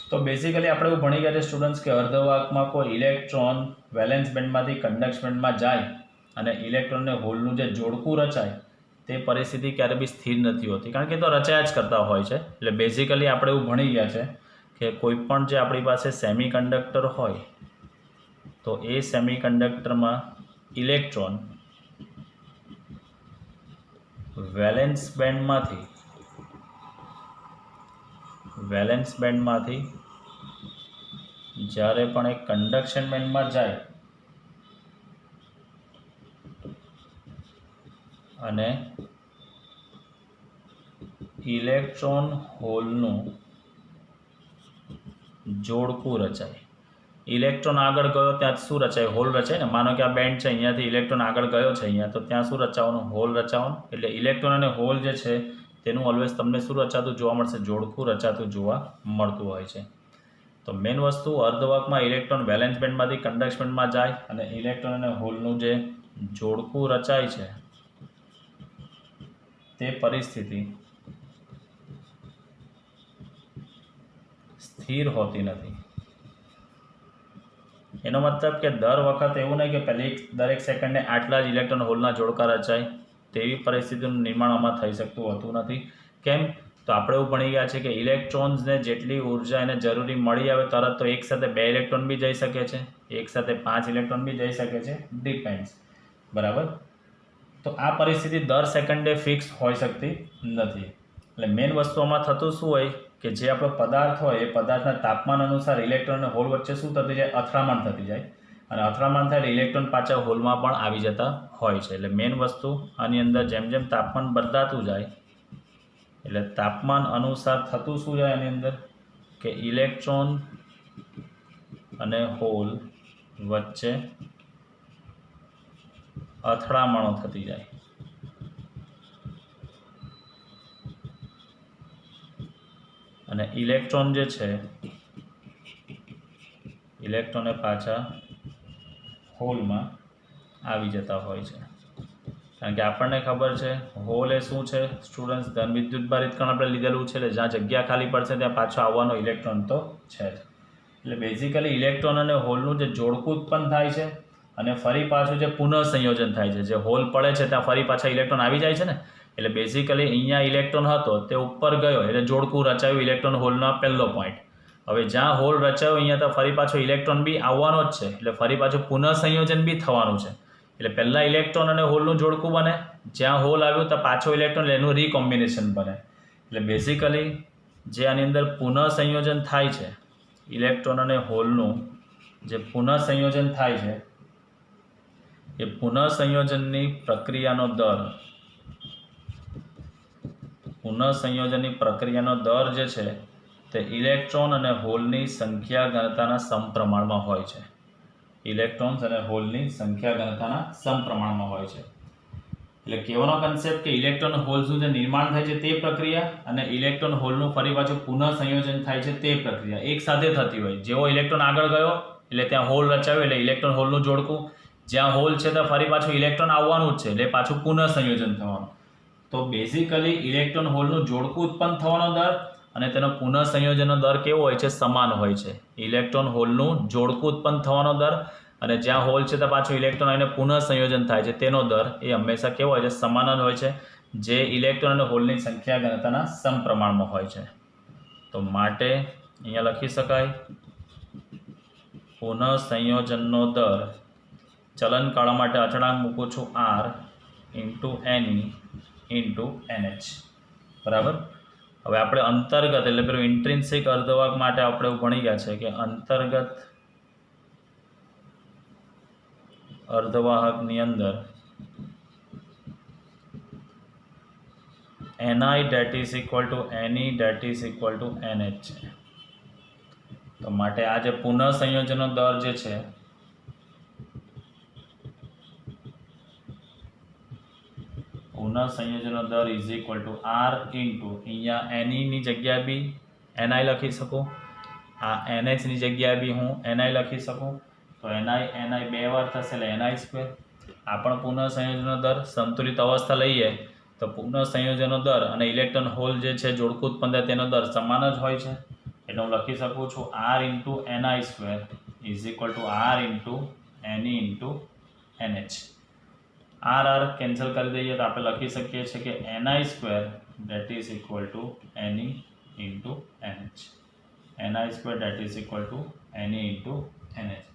તો બેઝિકલી આપણે એવું ભણી ગયા છે સ્ટુડન્ટ્સ કે અર્ધવાહકમાં કોઈ ઇલેક્ટ્રોન વેલેન્સ બેન્ડમાંથી કન્ડક્શન બેન્ડમાં જાય અને ઇલેક્ટ્રોનને હોલનું જે જોડકું રચાય તે પરિસ્થિતિ ક્યારે બી સ્થિર નથી હોતી, કારણ કે તો રચાયા જ કરતા હોય છે. એટલે બેઝિકલી આપણે એવું ભણી ગયા છે કે કોઈ પણ જે આપણી પાસે સેમી કંડક્ટર હોય તો એ સેમી કંડક્ટરમાં ઇલેક્ટ્રોન વેલેન્સ બેન્ડમાંથી જ્યારે પણ એક કન્ડક્શન બેન્ડમાં જાય અને ઇલેક્ટ્રોન હોલનું જોડકું રચાય. ઇલેક્ટ્રોન આગળ ગયો ત્યાં શું રચાય? હોલ રચાય ને. માનો કે આ બેન્ડ છે, અહીંયાથી ઇલેક્ટ્રોન આગળ ગયો છે અહીંયા, તો ત્યાં શું રચાવાનું? હોલ રચાવાનું. એટલે ઇલેક્ટ્રોન અને હોલ જે છે તેનું ઓલવેઝ તમને શું રચાતું જોવા મળશે? જોડકું રચાતું જોવા મળતું હોય છે. તો મેઇન વસ્તુ અર્ધવાહકમાં ઇલેક્ટ્રોન વેલેન્સ બેન્ડમાંથી કન્ડક્શન બેન્ડમાં જાય અને ઇલેક્ટ્રોન અને હોલનું જે જોડકું રચાય છે તે પરિસ્થિતિ સ્થિર હોતી નથી. એનો મતલબ કે દર વખત એવું નહીં કે પહેલી દરેક સેકન્ડે આટલા જ ઇલેક્ટ્રોન હોલના જોડકા રચાય, તેવી પરિસ્થિતિનું નિર્માણ આમાં થઈ શકતું હોતું નથી. કેમ? તો આપણે એવું ભણી ગયા છે કે ઇલેક્ટ્રોન્સને જેટલી ઉર્જા એને જરૂરી મળી આવે તરત તો એક સાથે 2 ઇલેક્ટ્રોન બી જઈ શકે છે, એક સાથે 5 ઇલેક્ટ્રોન બી જઈ શકે છે, ડિપેન્ડ્સ. બરાબર. તો આ પરિસ્થિતિ દર સેકન્ડે ફિક્સ હોઈ શકતી નથી. એટલે મેઇન વસ્તુમાં થતું શું હોય કે જે આપણો પદાર્થ હોય એ પદાર્થના તાપમાન અનુસાર ઇલેક્ટ્રોન અને હોલ વચ્ચે શું થતી જાય? અથડામણ થતી જાય, અને અથડામણ થાય એટલે ઇલેક્ટ્રોન પાછા હોલમાં પણ આવી જતા હોય છે. એટલે મેઇન વસ્તુ આની અંદર જેમ જેમ તાપમાન બદલાતું જાય એટલે તાપમાન અનુસાર થતું શું જાય આની અંદર કે ઇલેક્ટ્રોન અને હોલ વચ્ચે અથડામણો થતી જાય. અને ઇલેક્ટ્રોન જે છે ઇલેક્ટ્રોન એ પાછા હોલમાં આવી જતા હોય છે. કારણ કે આપણને ખબર છે હોલ એ શું છે સ્ટુડન્ટ્સ? ધન વિદ્યુતભારિત કણ આપણે લીધેલું છે, એટલે જ્યાં જગ્યા ખાલી પડશે ત્યાં પાછો આવવાનો ઇલેક્ટ્રોન તો છે જ. એટલે બેઝિકલી ઇલેક્ટ્રોન અને હોલનું જે જોડકું ઉત્પન્ન થાય છે અને ફરી પાછું જે પુનઃસંયોજન થાય છે, જે હોલ પડે છે ત્યાં ફરી પાછા ઇલેક્ટ્રોન આવી જાય છે ને. એટલે બેઝિકલી અહીંયા ઇલેક્ટ્રોન હતો તે ઉપર ગયો એટલે જોડકું રચાયું ઇલેક્ટ્રોન હોલના પહેલો પોઈન્ટ. હવે જ્યાં હોલ રચાયો અહીંયા તો ફરી પાછો ઇલેક્ટ્રોન બી આવવાનો જ છે, એટલે ફરી પાછું પુનઃસંયોજન બી થવાનું છે. એટલે પહેલાં ઇલેક્ટ્રોન અને હોલનું જોડકું બને, જ્યાં હોલ આવ્યું તો પાછો ઇલેક્ટ્રોન એટલે એનું રીકોમ્બિનેશન બને. એટલે બેઝિકલી જે આની અંદર પુનઃસંયોજન થાય છે, ઇલેક્ટ્રોન અને હોલનું જે પુનઃસંયોજન થાય છે એ પુનઃસંયોજનની પ્રક્રિયાનો દર જે છે તે ઇલેક્ટ્રોન અને હોલની સંખ્યા ઘનતાના સમપ્રમાણમાં હોય છે. ઇલેક્ટ્રોન્સ અને હોલની સંખ્યા ઘનતાના સમપ્રમાણમાં હોય છે. એટલે કહેવાનો કન્સેપ્ટ કે ઇલેક્ટ્રોન હોલ્સનું જે નિર્માણ થાય છે તે પ્રક્રિયા અને ઇલેક્ટ્રોન હોલનું ફરી પાછું પુનઃસંયોજન થાય છે તે પ્રક્રિયા એક સાથે થતી હોય. જેવો ઇલેક્ટ્રોન આગળ ગયો એટલે ત્યાં હોલ રચાયો એટલે ઇલેક્ટ્રોન હોલનું જોડકું, જ્યાં હોલ છે ત્યાં ફરી પાછું ઇલેક્ટ્રોન આવવાનું જ છે એટલે પાછું પુનઃસંયોજન થવાનું. તો બેઝિકલી ઇલેક્ટ્રોન હોલનું જોડકું ઉત્પન્ન થવાનો દર અને તેનો પુનઃસંયોજનનો દર કેવો હોય છે? સમાન હોય છે. ઇલેક્ટ્રોન હોલનું જોડકું ઉત્પન્ન થવાનો દર અને જ્યાં હોલ છે ત્યાં પાછું ઇલેક્ટ્રોન આવીને પુનઃસંયોજન થાય છે તેનો દર એ હંમેશા કેવો હોય છે? સમાન જ હોય છે, જે ઇલેક્ટ્રોન અને હોલની સંખ્યા ઘનતાના સમપ્રમાણમાં હોય છે. તો માટે અહીંયા લખી શકાય પુનઃસંયોજનનો દર, ચલનકાળા માટે અચળાંક મૂકું છું R × NE × NH. બરાબર. હવે આપણે અંતર્ગત એટલે પેલું ઇન્ટ્રિન્સિક અર્ધવાહક માટે આપણે ભણી ગયા છે કે અંતર્ગત અર્ધવાહકની અંદર Ni that is equal to Ne that is equal to NH છે. તો માટે આ જે પુનઃસંયોજનનો દર જે છે પુનઃસંયોજનનો દર is equal to R into અહીંયા Neની જગ્યાએ બી Ni લખી શકું, આ NHની જગ્યાએ બી હું Ni લખી શકું. તો Ni બે વાર થશે એટલે Ni². આ પણ પુનઃસંયોજનનો દર. સંતુલિત અવસ્થા લઈએ તો પુનઃસંયોજનનો દર અને ઇલેક્ટ્રોન હોલ જે છે જોડકું ઉત્પન્ન થાય તેનો દર સમાન જ હોય છે. એટલે હું લખી શકું છું R × Ni² is equal to R × Ne × NH. R cancel કરી દઈએ તો આપણે લખી શકીએ છીએ કે Ni² that is equal to Ne × NH. Ni² that is equal to Ne × NH.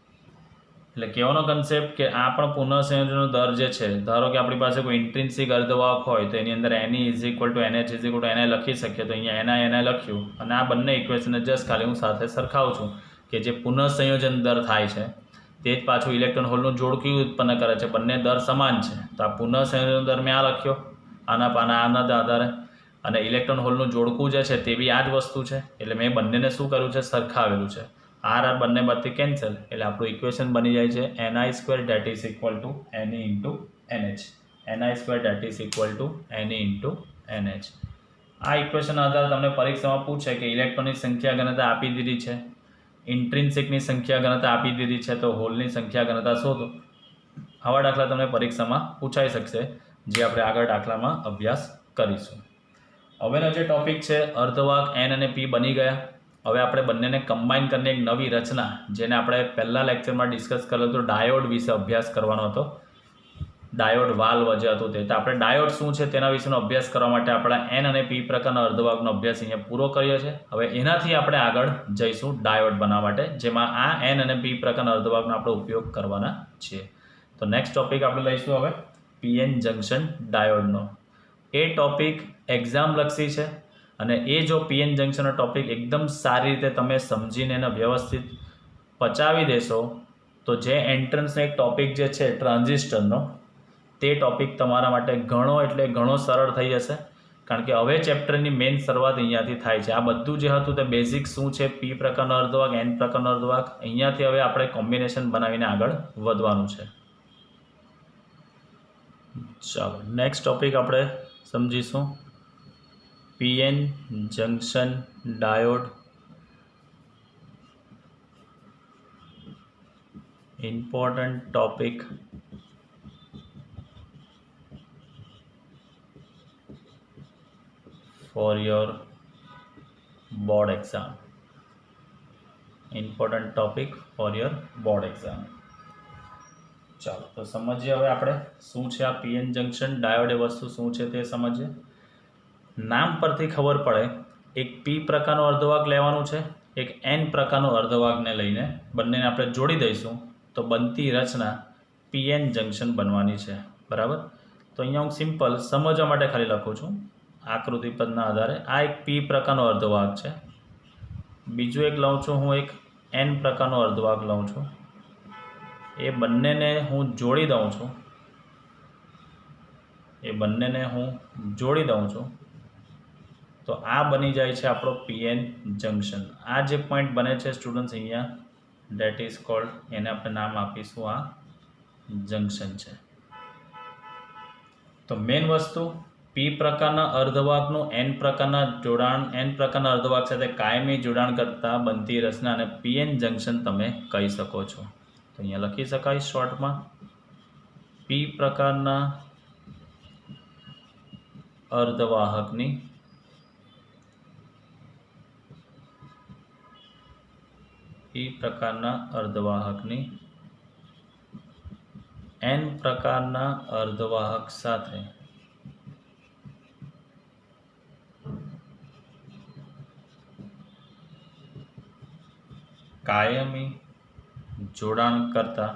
એટલે કહેવાનો કન્સેપ્ટ કે આ પણ પુનઃસંયોજનનો દર જે છે, ધારો કે આપણી પાસે કોઈ ઇન્ટ્રિન્સિક અર્ધવાહક હોય તો એની અંદર Ne = NH = Ni લખી શકીએ. તો અહીંયા Ni લખ્યું અને આ બંને ઇક્વેશનને જસ્ટ ખાલી હું સાથે સરખાવું છું કે જે પુનઃસંયોજન દર થાય છે તે જ પાછું ઇલેક્ટ્રોન હોલનું જોડકું ઉત્પન્ન કરે છે. બંને દર સમાન છે. તો આ પુનઃસંયોજન દર મેં આ લખ્યો આના આધારે, અને ઇલેક્ટ્રોન હોલનું જોડકું જે છે તે બી આ જ વસ્તુ છે. એટલે મેં બંનેને શું કર્યું છે? સરખાવેલું છે. R બંને બાદથી કેન્સલ એટલે આપણું ઇક્વેશન બની જાય છે Ni² that is equal to Ne × NH. Ni² that is equal to Ne × NH. આ ઇક્વેશન આધારે તમને પરીક્ષામાં પૂછે કે ઇલેક્ટ્રોનની સંખ્યા ઘનતા આપી દીધી છે, ઇન્ટ્રિન્સિકની સંખ્યા ઘનતા આપી દીધી છે, તો હોલની સંખ્યા ઘનતા શોધો. આવા દાખલા તમને પરીક્ષામાં પૂછાઈ શકશે, જે આપણે આગળ દાખલામાં અભ્યાસ કરીશું. હવેનો જે ટોપિક છે અર્ધવાહક N અને P બની ગયા. હવે આપણે બંનેને કમ્બાઈન કરીને એક નવી રચના, જેને આપણે પહેલા લેક્ચરમાં ડિસ્કસ કરેલો હતો, ડાયોડ વિશે અભ્યાસ કરવાનો હતો. ડાયોડ વાલ્વ જે હતું તે. તો આપણે ડાયોડ શું છે તેના વિશેનો અભ્યાસ કરવા માટે આપણા N અને P પ્રકારના અર્ધવાહકનો અભ્યાસ અહીંયા પૂરો કર્યો છે. હવે એનાથી આપણે આગળ જઈશું ડાયોડ બનાવવા માટે, જેમાં આ N અને P પ્રકારના અર્ધવાહકનો આપણે ઉપયોગ કરવાના છીએ. તો નેક્સ્ટ ટોપિક આપણે લઈશું હવે PN જંક્શન ડાયોડનો. એ ટોપિક એક્ઝામ લક્ષી છે અને એ જો PN જંક્શનનો ટોપિક એકદમ સારી રીતે તમે સમજીને એને વ્યવસ્થિત પચાવી દેશો તો જે એન્ટ્રન્સનો એક ટોપિક જે છે ટ્રાન્ઝિસ્ટરનો, તે ટોપિક તમારા માટે ઘણો એટલે ઘણો સરળ થઈ જશે. કારણ કે હવે ચેપ્ટરની મેઇન શરૂઆત અહીંયાથી થાય છે. આ બધું જે હતું તે બેઝિક શું છે, P પ્રકારનો અર્ધવાહક, N પ્રકારનો અર્ધવાહક, અહીંયાથી હવે આપણે કોમ્બિનેશન બનાવીને આગળ વધવાનું છે. ચાલો નેક્સ્ટ ટોપિક આપણે સમજીશું PN junction diode. Important topic for your board exam. Important topic for your board exam. ચાલો તો સમજીએ હવે આપણે શું છે આ PN જંક્શન ડાયોડ. એ વસ્તુ શું છે તે સમજીએ. નામ પરથી ખબર પડે, એક P પ્રકારનો અર્ધવાહક લેવાનું છે, એક N પ્રકારનો અર્ધવાહકને લઈને બંનેને આપણે જોડી દઈશું તો બનતી રચના PN જંક્શન બનવાની છે, બરાબર. તો અહીંયા હું સિમ્પલ સમજવા માટે ખાલી લખું છું આકૃતિ પદના આધારે. આ એક P પ્રકારનો અર્ધવાહક છે. બીજું એક લઉં છું હું, એક N પ્રકારનો અર્ધવાહક લઉં છું. એ બંનેને હું જોડી દઉં છું. તો આ બની જાય છે આપણો PN જંક્શન. આ જે પોઈન્ટ બને છે સ્ટુડન્ટ્સ અહીંયા, ડેટ ઇઝ કોલ્ડ, એને આપણે નામ આપીશું આ જંક્શન છે. તો મેઇન વસ્તુ, P પ્રકારના અર્ધવાહકનું N પ્રકારના અર્ધવાહક સાથે કાયમી જોડાણ કરતા બનતી રચનાને PN જંક્શન તમે કહી શકો છો. તો અહીંયા લખી શકાય શોર્ટમાં, P પ્રકારના અર્ધવાહકની N પ્રકારના અર્ધવાહક સાથે કાયમી જોડાણ કરતા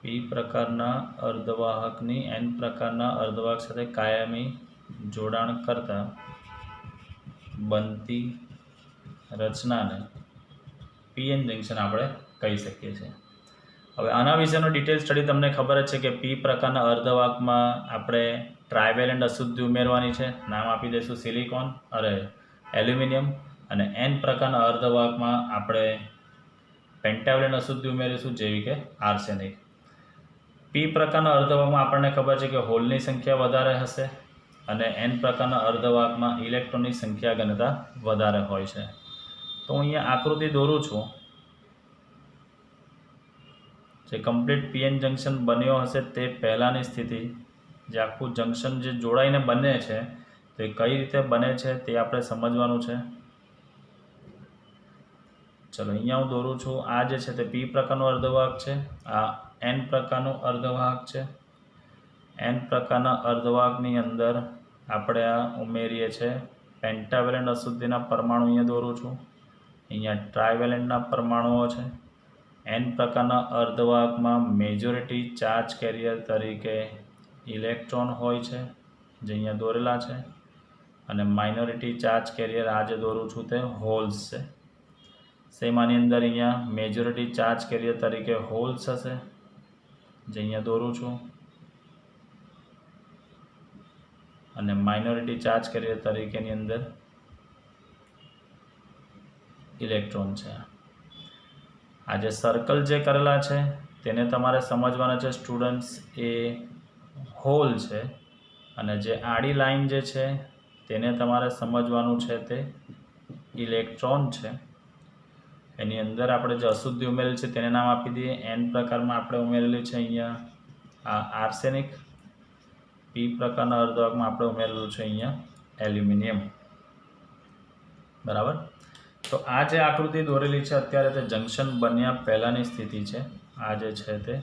P પ્રકારના અર્ધવાહકની N પ્રકારના અર્ધવાહક સાથે કાયમી જોડાણ કરતા બનતી રચનાને PN જંક્શન આપણે કહી શકીએ છીએ. હવે આના વિશેનો ડિટેલ સ્ટડી તમને ખબર જ છે કે P પ્રકારના અર્ધવાહકમાં આપણે ટ્રાયવેલેન્ટ અશુદ્ધિ ઉમેરવાની છે, નામ આપી દઈશું એલ્યુમિનિયમ. અને N પ્રકારના અર્ધવાહકમાં આપણે પેન્ટાવેલેન્ટ અશુદ્ધિ ઉમેરીશું, જેવી કે આર્સેનિક. P પ્રકારના અર્ધવાહકમાં આપણને ખબર છે કે હોલની સંખ્યા વધારે હશે અને N પ્રકારના અર્ધવાહકમાં ઇલેક્ટ્રોનની સંખ્યા ઘનતા વધારે હોય છે. તો હું અહીંયા આકૃતિ દોરું છું. જે કમ્પ્લીટ PN જંક્શન બન્યો હશે તે પહેલાંની સ્થિતિ, જે આખું જંક્શન જે જોડાઈને બને છે તે કઈ રીતે બને છે તે આપણે સમજવાનું છે. ચલો અહીંયા હું દોરું છું. આ જે છે તે P પ્રકારનો અર્ધવાહક છે, આ N પ્રકારનું અર્ધવાહક છે. N પ્રકારના અર્ધવાહકની અંદર આપણે આ ઉમેરીએ છીએ પેન્ટાવેલેન્ટ અશુદ્ધિના પરમાણુ. અહીંયા દોરું છું. અહીંયા ટ્રાયવેલેન્ટના પરમાણુઓ છે. N પ્રકારના અર્ધવાહકમાં મેજોરિટી ચાર્જ કેરિયર તરીકે ઇલેક્ટ્રોન હોય છે, જે અહીંયા દોરેલા છે. અને માઇનોરિટી ચાર્જ કેરિયર આ જે દોરું છું તે હોલ્સ છે. સેમ આની અંદર અહીંયા મેજોરિટી ચાર્જ કેરિયર તરીકે હોલ્સ હશે, જે અહીંયા દોરું છું. અને માઇનોરિટી ચાર્જ કેરિયર તરીકેની અંદર ઇલેક્ટ્રોન છે. આ જે સર્કલ જે કરેલા છે તેને તમારે સમજવાના છે સ્ટુડન્ટ્સ, એ હોલ છે. અને જે આડી લાઈન જે છે તેને તમારે સમજવાનું છે તે ઇલેક્ટ્રોન છે. એની અંદર આપણે જે અશુદ્ધિ ઉમેરેલી છે તેને નામ આપી દઈએ. N પ્રકારમાં આપણે ઉમેરેલી છે અહીંયા આ આર્સેનિક. P પ્રકારના અર્ધવાહકમાં આપણે ઉમેરેલું છે અહીંયા એલ્યુમિનિયમ. બરાબર. તો આ જે આકૃતિ દોરેલી છે અત્યારે તે જંક્શન બન્યા પહેલાંની સ્થિતિ છે. આ જે છે તે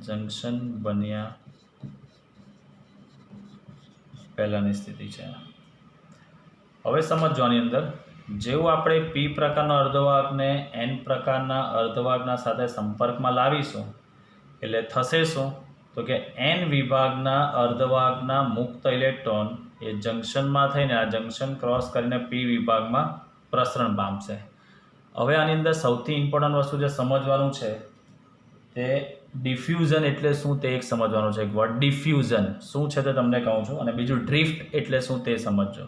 જંક્શન બન્યા પહેલાંની સ્થિતિ છે. હવે સમજવાની અંદર, જેવું આપણે P પ્રકારના અર્ધવાહકને N પ્રકારના અર્ધવાહકના સાથે સંપર્કમાં લાવીશું એટલે થશે શું, તો કે N વિભાગના અર્ધવાહકના મુક્ત ઇલેક્ટ્રોન એ જંક્શનમાં થઈને આ જંક્શન ક્રોસ કરીને P વિભાગમાં પ્રસરણ પામશે. હવે આની અંદર સૌથી ઇમ્પોર્ટન્ટ વસ્તુ જે સમજવાનું છે તે ડિફ્યુઝન એટલે શું તે એક સમજવાનું છે. વર્ડ ડિફ્યુઝન શું છે તે તમને કહું છું, અને બીજું ડ્રિફ્ટ એટલે શું તે સમજજો.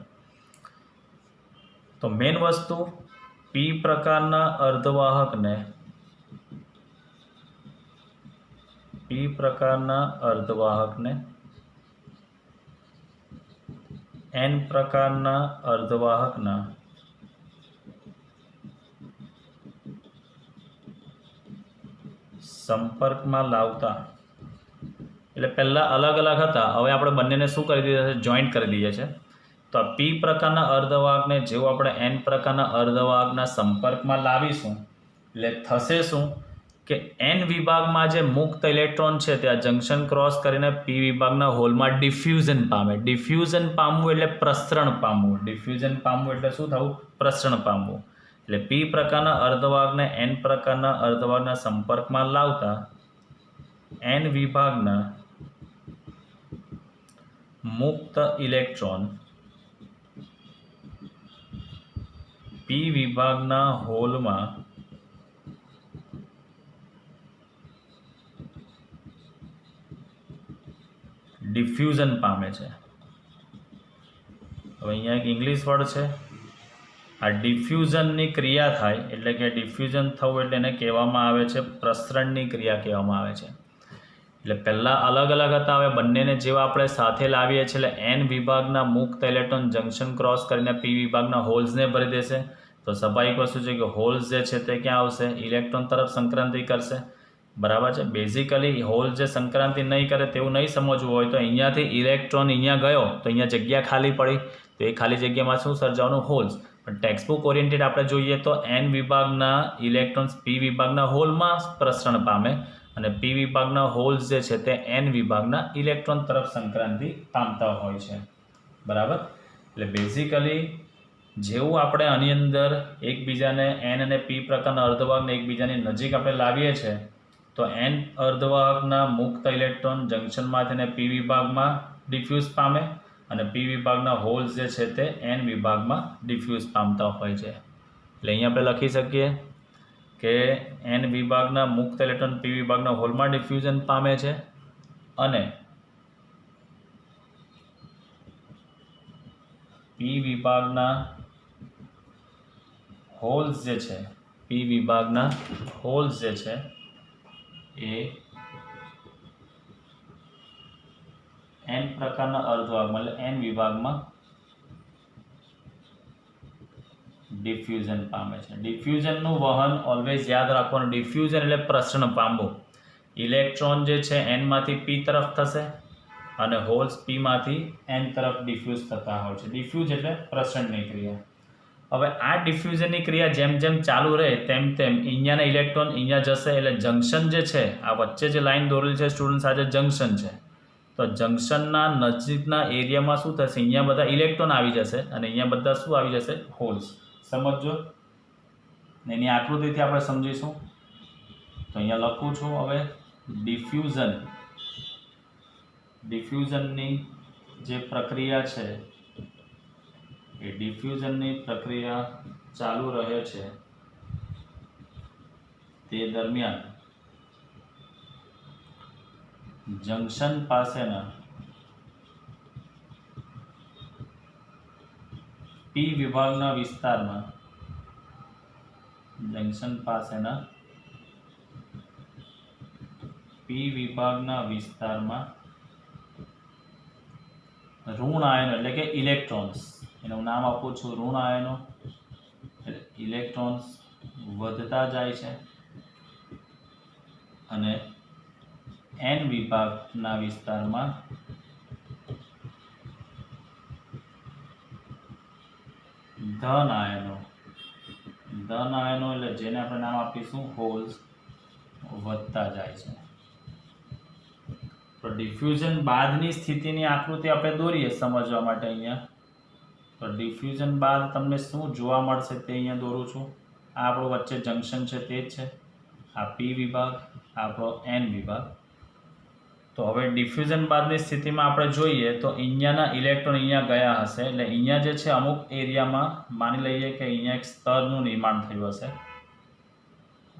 તો મેઇન વસ્તુ, P પ્રકારના અર્ધવાહકને N પ્રકારના અર્ધવાહકના સંપર્કમાં લાવતા, એટલે પહેલાં અલગ અલગ હતા, હવે આપણે બંનેને શું કરી દીધા છે, જોઈન્ટ કરી દઈએ છીએ. તો આ P પ્રકારના અર્ધવાહકને જેવું આપણે N પ્રકારના અર્ધવાહકના સંપર્કમાં લાવીશું એટલે થશે શું, કે એન વિભાગમાં જે મુક્ત ઇલેક્ટ્રોન છે તે આ જંક્શન ક્રોસ કરીને પી વિભાગના હોલમાં ડિફ્યુઝન પામે. ડિફ્યુઝન પામવું એટલે પ્રસરણ પામવું. ડિફ્યુઝન પામવું એટલે શું થવું? પ્રસરણ પામવું. એટલે પી પ્રકારના અર્ધવાહકને એન પ્રકારના અર્ધવાહકના સંપર્કમાં લાવતા એન વિભાગના મુક્ત ઇલેક્ટ્રોન પી વિભાગના હોલમાં ડિફ્યુઝન પામે છે. હવે અહીંયા એક ઇંગ્લિશ વર્ડ છે. આ ડિફ્યુઝનની ક્રિયા થાય એટલે કે ડિફ્યુઝન થવું એટલે એને કહેવામાં આવે છે પ્રસરણની ક્રિયા કહેવામાં આવે છે. એટલે પહેલાં અલગ અલગ હતા, હવે બંનેને જેવા આપણે સાથે લાવીએ છીએ એટલે એન વિભાગના મુક્ત ઇલેક્ટ્રોન જંક્શન ક્રોસ કરીને પી વિભાગના હોલ્સને ભરી દેશે. તો સ્વાભાવિક વસ્તુ છે કે હોલ્સ જે છે તે ક્યાં આવશે? ઇલેક્ટ્રોન તરફ સંક્રાંતિ કરશે. બરાબર છે. બેઝિકલી હોલ જે સંક્રાંતિ નહીં કરે તેવું નહીં સમજવું હોય તો અહીંયાથી ઇલેક્ટ્રોન અહીંયા ગયો તો અહીંયા જગ્યા ખાલી પડી, તો એ ખાલી જગ્યામાં શું સર્જાવાનું? હોલ્સ. પણ ટેક્સ્ટબુક ઓરિએન્ટેડ આપણે જોઈએ તો એન વિભાગના ઇલેક્ટ્રોન્સ પી વિભાગના હોલમાં પ્રસરણ પામે અને પી વિભાગના હોલ્સ જે છે તે એન વિભાગના ઇલેક્ટ્રોન તરફ સંક્રાંતિ પામતા હોય છે. બરાબર. એટલે બેઝિકલી જેવું આપણે આની અંદર એકબીજાને એન અને પી પ્રકારના અર્ધવાહકને એકબીજાની નજીક આપણે લાવીએ છીએ તો એન અર્ધવાહકના મુક્ત ઇલેક્ટ્રોન જંક્શનમાંથી પી વિભાગમાં ડિફ્યુઝ પામે અને પી વિભાગના હોલ્સ જે છે તે એન વિભાગમાં ડિફ્યુઝ પામતા હોય છે. એટલે અહીંયા આપણે લખી શકીએ કે એન વિભાગના મુક્ત ઇલેક્ટ્રોન પી વિભાગના હોલમાં ડિફ્યુઝન પામે છે અને પી વિભાગના હોલ્સ જે છે પી વિભાગના હોલ્સ જે છે એ એન પ્રકારના અર્ધવાહકમાં એટલે એન વિભાગમાં ડિફ્યુઝન પામે છે. ડિફ્યુઝનનું વહન ઓલવેઝ યાદ રાખવાનું. ડિફ્યુઝન એટલે પ્રસરણ પામવું. ઇલેક્ટ્રોન જે છે એનમાંથી પી તરફ થશે અને હોલ્સ પીમાંથી એન તરફ ડિફ્યુઝ થતા હોય છે. ડિફ્યુઝ એટલે પ્રસરણની ક્રિયા. હવે આ ડિફ્યુઝનની ક્રિયા જેમ જેમ ચાલુ રહે તેમ તેમ અહીંયાના ઇલેક્ટ્રોન અહીંયા જશે એટલે જંક્શન જે છે આ વચ્ચે જે લાઈન દોરેલી છે સ્ટુડન્ટ્સ આજે જંક્શન છે. તો જંક્શનના નજીકના એરિયામાં શું થશે? અહીંયા બધા ઇલેક્ટ્રોન આવી જશે અને અહીંયા બધા શું આવી જશે? હોલ્સ. સમજો. એની આકૃતિથી આપણે સમજીશું. તો અહીંયા લખું છું હવે ડિફ્યુઝનની જે પ્રક્રિયા છે એ ડિફ્યુઝનની પ્રક્રિયા ચાલુ રહે છે તે દરમિયાન જંક્શન પાસેના પી વિભાગના વિસ્તારમાં ઋણ આયનો એટલે કે ઇલેક્ટ્રોન્સ, એનું નામ આપું છું ઋણ આયનો, ઇલેક્ટ્રોન્સ વધતા જાય છે અને એન વિભાગના વિસ્તારમાં ધન આયનો એટલે જેને આપણે નામ આપીશું હોલ્સ વધતા જાય છે. તો ડિફ્યુઝન બાદની સ્થિતિની આકૃતિ આપણે દોરીએ સમજવા માટે. અહીંયા તો ડિફ્યુઝન બાદ તમને શું જોવા મળશે તે અહીંયા દોરું છું. આ આપણું વચ્ચે જંક્શન છે તે જ છે. આ પી વિભાગ, આપણો એન વિભાગ. તો હવે ડિફ્યુઝન બાદની સ્થિતિમાં આપણે જોઈએ તો અહીંયાના ઇલેક્ટ્રોન અહીંયા ગયા હશે એટલે અહીંયા જે છે અમુક એરિયામાં માની લઈએ કે અહીંયા એક સ્તરનું નિર્માણ થયું હશે.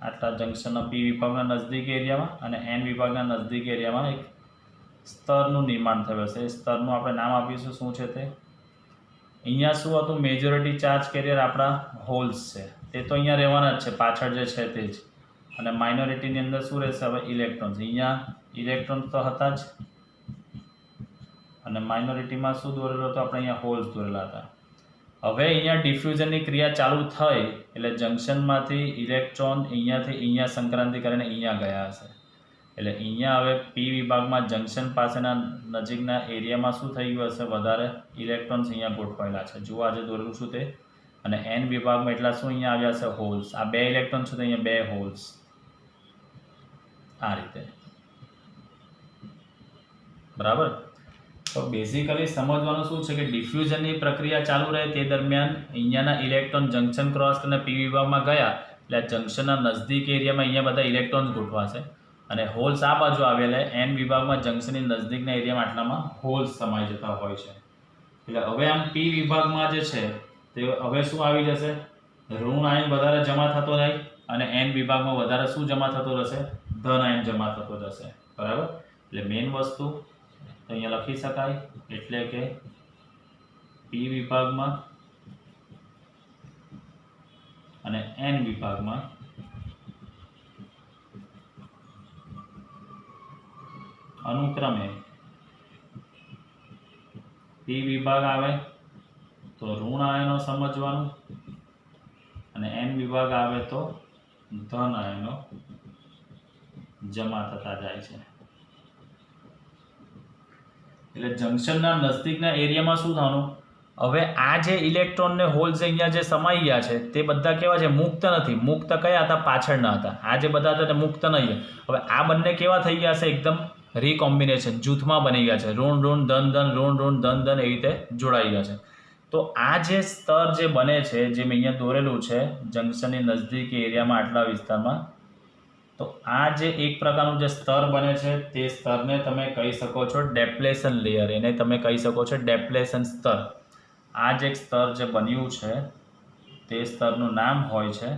આટલા જંક્શનના પી વિભાગના નજદીક એરિયામાં અને એન વિભાગના નજદીક એરિયામાં એક સ્તરનું નિર્માણ થયું હશે. એ સ્તરનું આપણે નામ આપીશું શું છે તે. અહીંયા શું હતું? મેજોરિટી ચાર્જ કેરિયર આપણા હોલ્સ છે તે તો અહીંયા રહેવાના જ છે, પાછળ જે છે તે જ. અને માઇનોરિટીની અંદર શું રહેશે? હવે ઇલેક્ટ્રોન્સ. અહીંયા ઇલેક્ટ્રોન્સ તો હતા જ અને માઇનોરિટીમાં શું દોરેલો હતો? આપણે અહીંયા હોલ્સ દોરેલા હતા. હવે અહીંયા ડિફ્યુઝનની ક્રિયા ચાલુ થઈ એટલે જંક્શનમાંથી ઇલેક્ટ્રોન અહીંયાથી અહીંયા સંક્રાંતિ કરીને અહીંયા ગયા હશે એટલે અહીંયા હવે પી વિભાગમાં જંક્શન પાસેના નજીકના એરિયામાં શું થઈ ગયું હશે? વધારે ઇલેક્ટ્રોન્સ અહીંયા ગોઠવાયેલા છે. જુઓ આજે દોરેલું છું તે. અને એન વિભાગમાં એટલા શું અહીંયા આવ્યા છે? હોલ્સ. આ બે ઇલેક્ટ્રોન છે તો અહીંયા બે હોલ્સ. આ રીતે, બરાબર. તો બેઝિકલી સમજવાનું શું છે કે ડિફ્યુઝનની પ્રક્રિયા ચાલુ રહે તે દરમિયાન અહીંયાના ઇલેક્ટ્રોન જંક્શન ક્રોસ કરીને પી વિભાગમાં ગયા એટલે આ જંક્શનના નજદીક એરિયામાં અહીંયા બધા ઇલેક્ટ્રોન્સ ગોઠવાશે અને હોલ્સ આ બાજુ આવેલા એન વિભાગમાં જંક્શનની નજદીકના એરિયામાં આટલામાં હોલ્સ સમાઈ જતા હોય છે. એટલે હવે આમ પી વિભાગમાં જે છે તે હવે શું આવી જશે, ઋણ આયન વધારે જમા થતો જાય અને એન વિભાગમાં વધારે શું જમા થતો રહેશે, ધન આયન જમા થતો જશે, બરાબર. એટલે મેઇન વસ્તુ અહીંયા લખી શકાય એટલે કે પી વિભાગમાં અને એન વિભાગમાં અનુક્રમે પી વિભાગ આવે તો ઋણ આયનો સમજવાનું અને એન વિભાગ આવે તો ધન આયનો જમા થતા જાય છે. એટલે જંક્શનના નજદીકના એરિયામાં શું થવાનું, હવે આ જે ઇલેક્ટ્રોન ને હોલ્સ અહીંયા જે સમાઈ ગયા છે તે બધા કેવા છે, મુક્ત નથી. મુક્ત કયા હતા, પાછળના હતા. આ જે બધા હતા તે મુક્ત નહીં. હવે આ બંને કેવા થઈ ગયા છે, એકદમ રીકોમ્બિનેશન જૂથમાં બની ગયા છે. ઋણ ઋણ ધન ધન ઋણ ઋણ ધન ધન એવી રીતે જોડાઈ ગયા છે. તો આ જે સ્તર જે બને છે, જે મેં અહીંયા દોરેલું છે જંક્શનની નજદીકી એરિયામાં આટલા વિસ્તારમાં, તો આ જે એક પ્રકારનું જે સ્તર બને છે તે સ્તરને તમે કહી શકો છો ડેપ્લેશન લેયર. એને તમે કહી શકો છો ડેપ્લેશન સ્તર. આ જે એક સ્તર જે બન્યું છે તે સ્તરનું નામ હોય છે,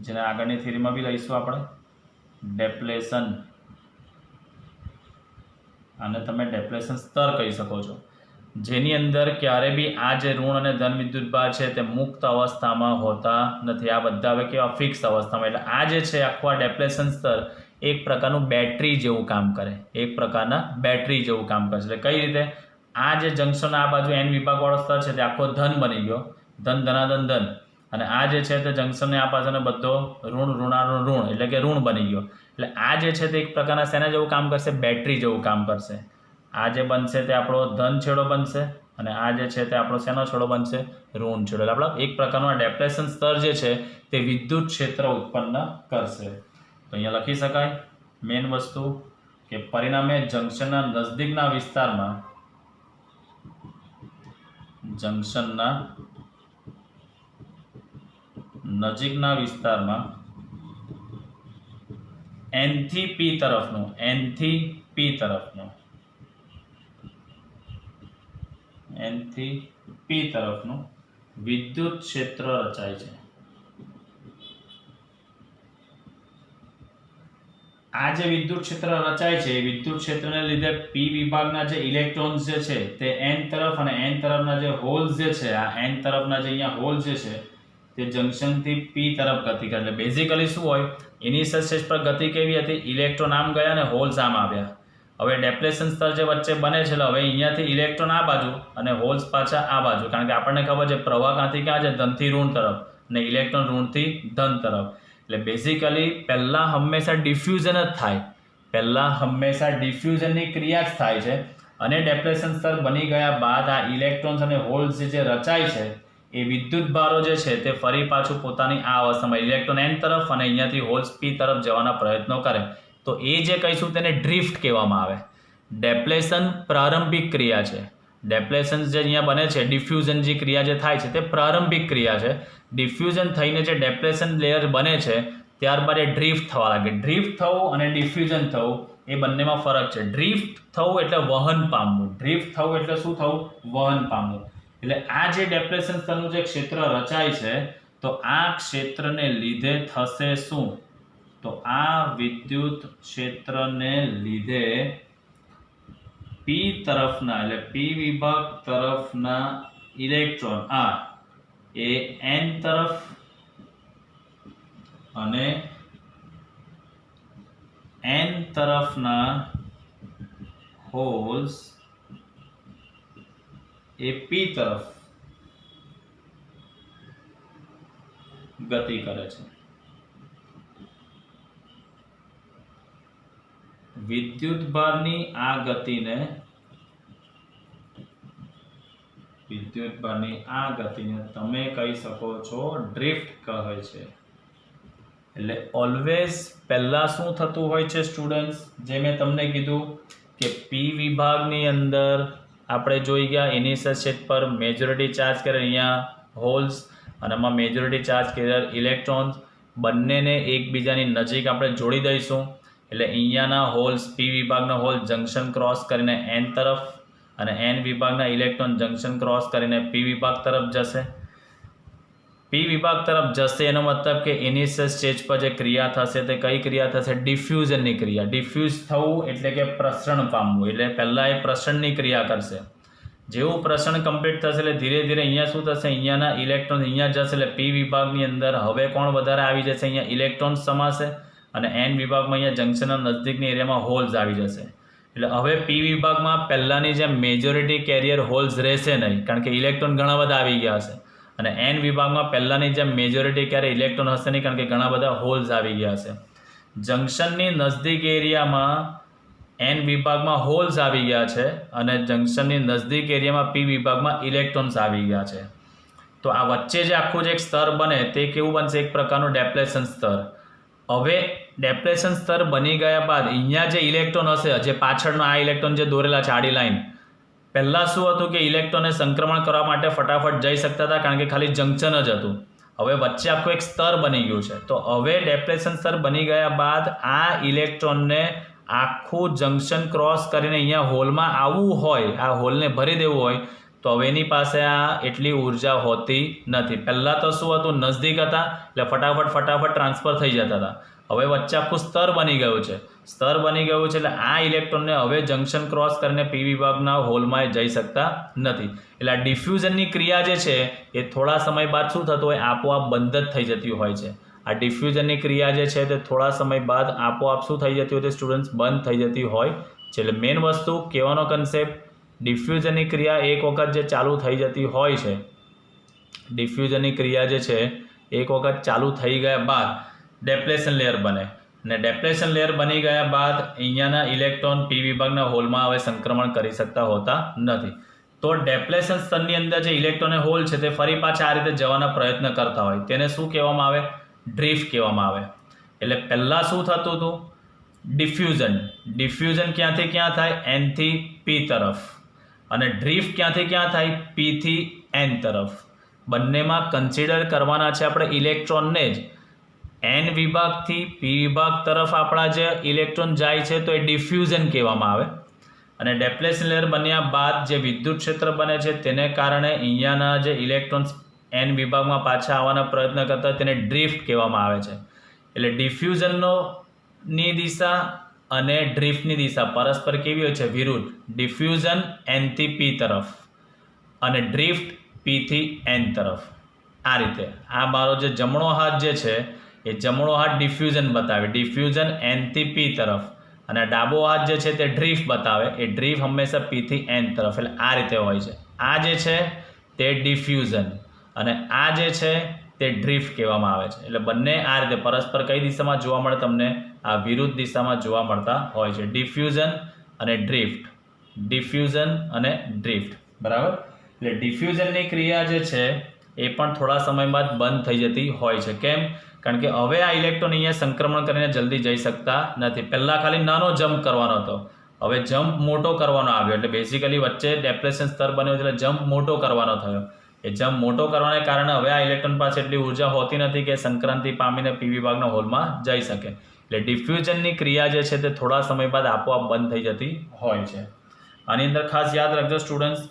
જેને આગળની થિયરીમાં બી લઈશું આપણે, ડેપ્લેશન. આને તમે ડેપ્લેશન સ્તર કહી શકો છો, જેની અંદર ક્યારે બી આ જે ઋણ અને ધન વિદ્યુતભાર છે તે મુક્ત અવસ્થામાં હોતા નથી. આ બધા હવે કેવા ફિક્સ અવસ્થામાં. એટલે આ જે છે આખું આ ડેપ્લેશન સ્તર એક પ્રકારનું બેટરી જેવું કામ કરે, એક પ્રકારના બેટરી જેવું કામ કરે છે. એટલે કઈ રીતે, આ જે જંક્શન આ બાજુ એન વિભાગવાળો સ્તર છે તે આખો ધન બની ગયો, ધન ધનાધન ધન, અને આ જે છે તે જંક્શનને આ બાજુને બધો ઋણ ઋણાનું ઋણ એટલે કે ઋણ બની ગયો. એટલે આ જે છે તે એક પ્રકારના શેના જેવું કામ કરશે, બેટરી જેવું કામ કરશે. આ જે બનશે તે આપણો ધન છેડો બનશે અને આ જે છે તે આપણો શેનો છેડો બનશે, ઋણ છેડો. એટલે આપણે એક પ્રકારનું ડેપ્લેશન સ્તર જે છે તે વિદ્યુત ક્ષેત્ર ઉત્પન્ન કરશે. તો અહીંયા લખી શકાય મેઇન વસ્તુ કે પરિણામે જંક્શનના નજદીકના વિસ્તારમાં, જંક્શનના નજીકના વિસ્તારમાં એન થી પી તરફનું, એન થી પી તરફનું, એન થી પી તરફનું વિદ્યુત ક્ષેત્ર રચાય છે. આ જે વિદ્યુત ક્ષેત્ર રચાય છે એ વિદ્યુત ક્ષેત્રને લીધે પી વિભાગના જે ઇલેક્ટ્રોન્સ જે છે તે એન તરફ અને એન તરફના જે હોલ્સ જે છે, આ એન તરફના જે અહીંયા હોલ્સ જે છે તે જંક્શનથી પી તરફ ગતિ કરે. એટલે બેઝિકલી શું હોય, ઇનિશિયલ સ્ટેજ પર ગતિ કેવી હતી, ઇલેક્ટ્રોન આમ ગયા અને હોલ્સ આમ આવ્યા. હવે ડેપ્લેશન સ્તર જે વચ્ચે બને છે એટલે હવે અહીંયાથી ઇલેક્ટ્રોન આ બાજુ અને હોલ્સ પાછા આ બાજુ, કારણ કે આપણને ખબર છે પ્રવાહ ક્યાંથી ક્યાં છે, ધનથી ઋણ તરફ અને ઇલેક્ટ્રોન ઋણથી ધન તરફ. એટલે બેઝિકલી પહેલાં હંમેશા ડિફ્યુઝન જ થાય, પહેલાં હંમેશા ડિફ્યુઝનની ક્રિયા જ થાય છે અને ડેપ્લેશન સ્તર બની ગયા બાદ આ ઇલેક્ટ્રોન્સ અને હોલ્સ જે રચાય છે એ વિદ્યુત ભારો જે છે તે ફરી પાછું પોતાની આ અવસ્થામાં ઇલેક્ટ્રોન એન તરફ અને અહીંયાથી હોલ્સ પી તરફ જવાના પ્રયત્નો કરે. તો એ જે કહીશું તેને ડ્રિફ્ટ કહેવામાં આવે. ડેપ્લેશન પ્રારંભિક ક્રિયા છે. ડેપ્લેશન જે અહીંયા બને છે, ડિફ્યુઝન જે ક્રિયા જે થાય છે તે પ્રારંભિક ક્રિયા છે. ડિફ્યુઝન થઈને જે ડેપ્લેશન લેયર બને છે ત્યારબાદ એ ડ્રિફ્ટ થવા લાગે. ડ્રિફ્ટ થવું અને ડિફ્યુઝન થવું એ બંનેમાં ફરક છે. ડ્રિફ્ટ થવું એટલે વહન પામવું, ડ્રિફ્ટ થવું એટલે શું થવું, વહન પામવું. એટલે આ જે ડેપ્લેશન સ્તરનું જે ક્ષેત્ર રચાય છે તો આ ક્ષેત્રને લીધે થશે શું, તો આ વિદ્યુત ક્ષેત્રને લીધે પી તરફના એટલે પી વિભાગ તરફના ઇલેક્ટ્રોન આ એ એન તરફ અને એન તરફના હોલ્સ એ પી તરફ ગતિ કરે છે. વિદ્યુતભારની આ ગતિને તમે કહી શકો છો ડ્રિફ્ટ કહે છે. એટલે ઓલવેઝ પહેલાં શું થતું હોય છે સ્ટુડન્ટ્સ, જે મેં તમને કીધું કે પી વિભાગની અંદર આપણે જોઈ ગયા ઇનિશિયલ સ્ટેટ પર મેજોરિટી ચાર્જ કેરિયર અહીંયા હોલ્સ અને આમાં મેજોરિટી ચાર્જ કેરિયર ઇલેક્ટ્રોન્સ, બંનેને એકબીજાની નજીક આપણે જોડી દઈશું. એટલે અહીંયાના હોલ્સ પી વિભાગના હોલ જંક્શન ક્રોસ કરીને એન તરફ અને એન વિભાગના ઇલેક્ટ્રોન જંક્શન ક્રોસ કરીને પી વિભાગ તરફ જશે. પી વિભાગ તરફ જશે એનો મતલબ કે ઇનિશિયલ સ્ટેજ પર જે ક્રિયા થશે તે કઈ ક્રિયા થશે? ડિફ્યુઝનની ક્રિયા. ડિફ્યુઝ થવું એટલે કે પ્રસરણ પામવું, એટલે પહેલાં એ પ્રસરણની ક્રિયા કરશે. જેવું પ્રસરણ કમ્પ્લીટ થશે એટલે ધીરે ધીરે અહીંયા શું થશે? અહીંયાના ઇલેક્ટ્રોન અહીંયા જશે એટલે પી વિભાગની અંદર હવે કોણ વધારે આવી જશે? અહીંયા ઇલેક્ટ્રોન્સ સમાશે અને એન વિભાગમાં અહીંયા જંક્શનના નજદીકની એરિયામાં હોલ્સ આવી જશે. એટલે હવે પી વિભાગમાં પહેલાંની જેમ મેજોરિટી કેરિયર હોલ્સ રહેશે નહીં, કારણ કે ઇલેક્ટ્રોન ઘણા બધા આવી ગયા હશે. અને એન વિભાગમાં પહેલાંની જેમ મેજોરિટી કેરિયર ઇલેક્ટ્રોન હશે નહીં, કારણ કે ઘણા બધા હોલ્સ આવી ગયા હશે. જંક્શનની નજદીક એરિયામાં એન વિભાગમાં હોલ્સ આવી ગયા છે અને જંક્શનની નજદીક એરિયામાં પી વિભાગમાં ઇલેક્ટ્રોન્સ આવી ગયા છે. તો આ વચ્ચે જે આખું જે એક સ્તર બને તે કેવું બનશે? એક પ્રકારનું ડેપ્લેશન સ્તર. હવે ડેપ્લેશન સ્તર બની ગયા બાદ અહીંયા જે ઇલેક્ટ્રોન હશે, જે પાછળનો આ ઇલેક્ટ્રોન જે દોરેલા છે આડી લાઈન, પહેલાં શું હતું કે ઇલેક્ટ્રોનને સંક્રમણ કરવા માટે ફટાફટ જઈ શકતા હતા, કારણ કે ખાલી જંક્શન જ હતું. હવે વચ્ચે આખું એક સ્તર બની ગયું છે. તો હવે ડેપ્લેશન સ્તર બની ગયા બાદ આ ઇલેક્ટ્રોનને આખું જંક્શન ક્રોસ કરીને અહીંયા હોલમાં આવવું હોય, આ હોલને ભરી દેવું હોય, તો હવે એની પાસે આ એટલી ઉર્જા હોતી નથી. પહેલાં તો શું હતું? નજદીક હતા એટલે ફટાફટ ટ્રાન્સફર થઈ જતા હતા. હવે વચ્ચે આખું સ્તર બની ગયું છે. સ્તર બની ગયું છે એટલે આ ઇલેક્ટ્રોનને હવે જંક્શન ક્રોસ કરીને પી વિભાગના હોલમાં જઈ શકતા નથી. એટલે આ ડિફ્યુઝનની ક્રિયા જે છે એ થોડા સમય બાદ શું થતું હોય? આપોઆપ બંધ જ થઈ જતી હોય છે. આ ડિફ્યુઝનની ક્રિયા જે છે તે થોડા સમય બાદ આપોઆપ શું થઈ જતી હોય છે સ્ટુડન્ટ્સ? બંધ થઈ જતી હોય છે. એટલે મેઇન વસ્તુ કહેવાનો કન્સેપ્ટ, ડિફ્યુઝનની ક્રિયા એક વખત જે ચાલુ થઈ જતી હોય છે, ડિફ્યુઝનની ક્રિયા જે છે એક વખત ચાલુ થઈ ગયા બાદ ડેપ્લેશન લેયર બને અને ડેપ્લેશન લેયર બની ગયા બાદ અહીંયાના ઇલેક્ટ્રોન પી વિભાગના હોલમાં હવે સંક્રમણ કરી શકતા હોતા નથી. તો ડેપ્લેશન સ્તરની અંદર જે ઇલેક્ટ્રોન હોલ છે તે ફરી પાછા આ રીતે જવાના પ્રયત્ન કરતા હોય, તેને શું કહેવામાં આવે? ડ્રિફ્ટ કહેવામાં આવે. એટલે પહેલાં શું થતું હતું? ડિફ્યુઝન. ડિફ્યુઝન ક્યાંથી ક્યાં થાય? એનથી પી તરફ. અને ડ્રિફ્ટ ક્યાંથી ક્યાં થાય? પીથી એન તરફ. બંનેમાં કન્સિડર કરવાના છે આપણે ઇલેક્ટ્રોનને જ. એન વિભાગથી પી વિભાગ તરફ આપણા જે ઇલેક્ટ્રોન જાય છે તો એ ડિફ્યુઝન કહેવામાં આવે. અને ડેપ્લેશન લેયર બન્યા બાદ જે વિદ્યુત ક્ષેત્ર બને છે તેને કારણે અહીંયાના જે ઇલેક્ટ્રોન્સ એન વિભાગમાં પાછા આવવાના પ્રયત્ન કરતા તેને ડ્રિફ્ટ કહેવામાં આવે છે. એટલે ડિફ્યુઝનની દિશા અને ડ્રિફ્ટની દિશા પરસ્પર કેવી હોય છે? વિરુદ્ધ. ડિફ્યુઝન એનથી પી તરફ અને ડ્રિફ્ટ પીથી એન તરફ. આ રીતે આ મારો જે જમણો હાથ જે છે એ જમણો હાથ ડિફ્યુઝન બતાવે, ડિફ્યુઝન એનથી પી તરફ, અને ડાબો હાથ જે છે તે ડ્રિફ્ટ બતાવે, એ ડ્રિફ્ટ હંમેશા પીથી એન તરફ. એટલે આ રીતે હોય છે. આ જે છે તે ડિફ્યુઝન અને આ જે છે તે ડ્રિફ્ટ કહેવામાં આવે છે. એટલે બંને આ રીતે પરસ્પર કઈ દિશામાં જોવા મળે? તમને આ વિરુદ્ધ દિશામાં જોવા મળતા હોય છે. ડિફ્યુઝન અને ડ્રિફ્ટ, ડિફ્યુઝન અને ડ્રિફ્ટ, બરાબર. એટલે ડિફ્યુઝનની ક્રિયા જે છે એ પણ થોડા સમય બાદ બંધ થઈ જતી હોય છે. કેમ? કારણ કે હવે આ ઇલેક્ટ્રોન અહીંયા સંક્રમણ કરીને જલ્દી જઈ શકતા નથી. પહેલાં ખાલી નાનો જમ્પ કરવાનો હતો, હવે જમ્પ મોટો કરવાનો આવ્યો. એટલે બેઝિકલી વચ્ચે ડેપ્લેશન સ્તર બન્યો એટલે જમ્પ મોટો કરવાનો થયો. એ જમ્પ મોટો કરવાને કારણે હવે આ ઇલેક્ટ્રોન પાસે એટલી ઉર્જા હોતી નથી કે સંક્રાંતિ પામીને પી વિભાગના હોલમાં જઈ શકે. એટલે ડિફ્યુઝનની ક્રિયા જે છે તે થોડા સમય બાદ આપોઆપ બંધ થઈ જતી હોય છે. આની અંદર ખાસ યાદ રાખજો સ્ટુડન્ટ્સ,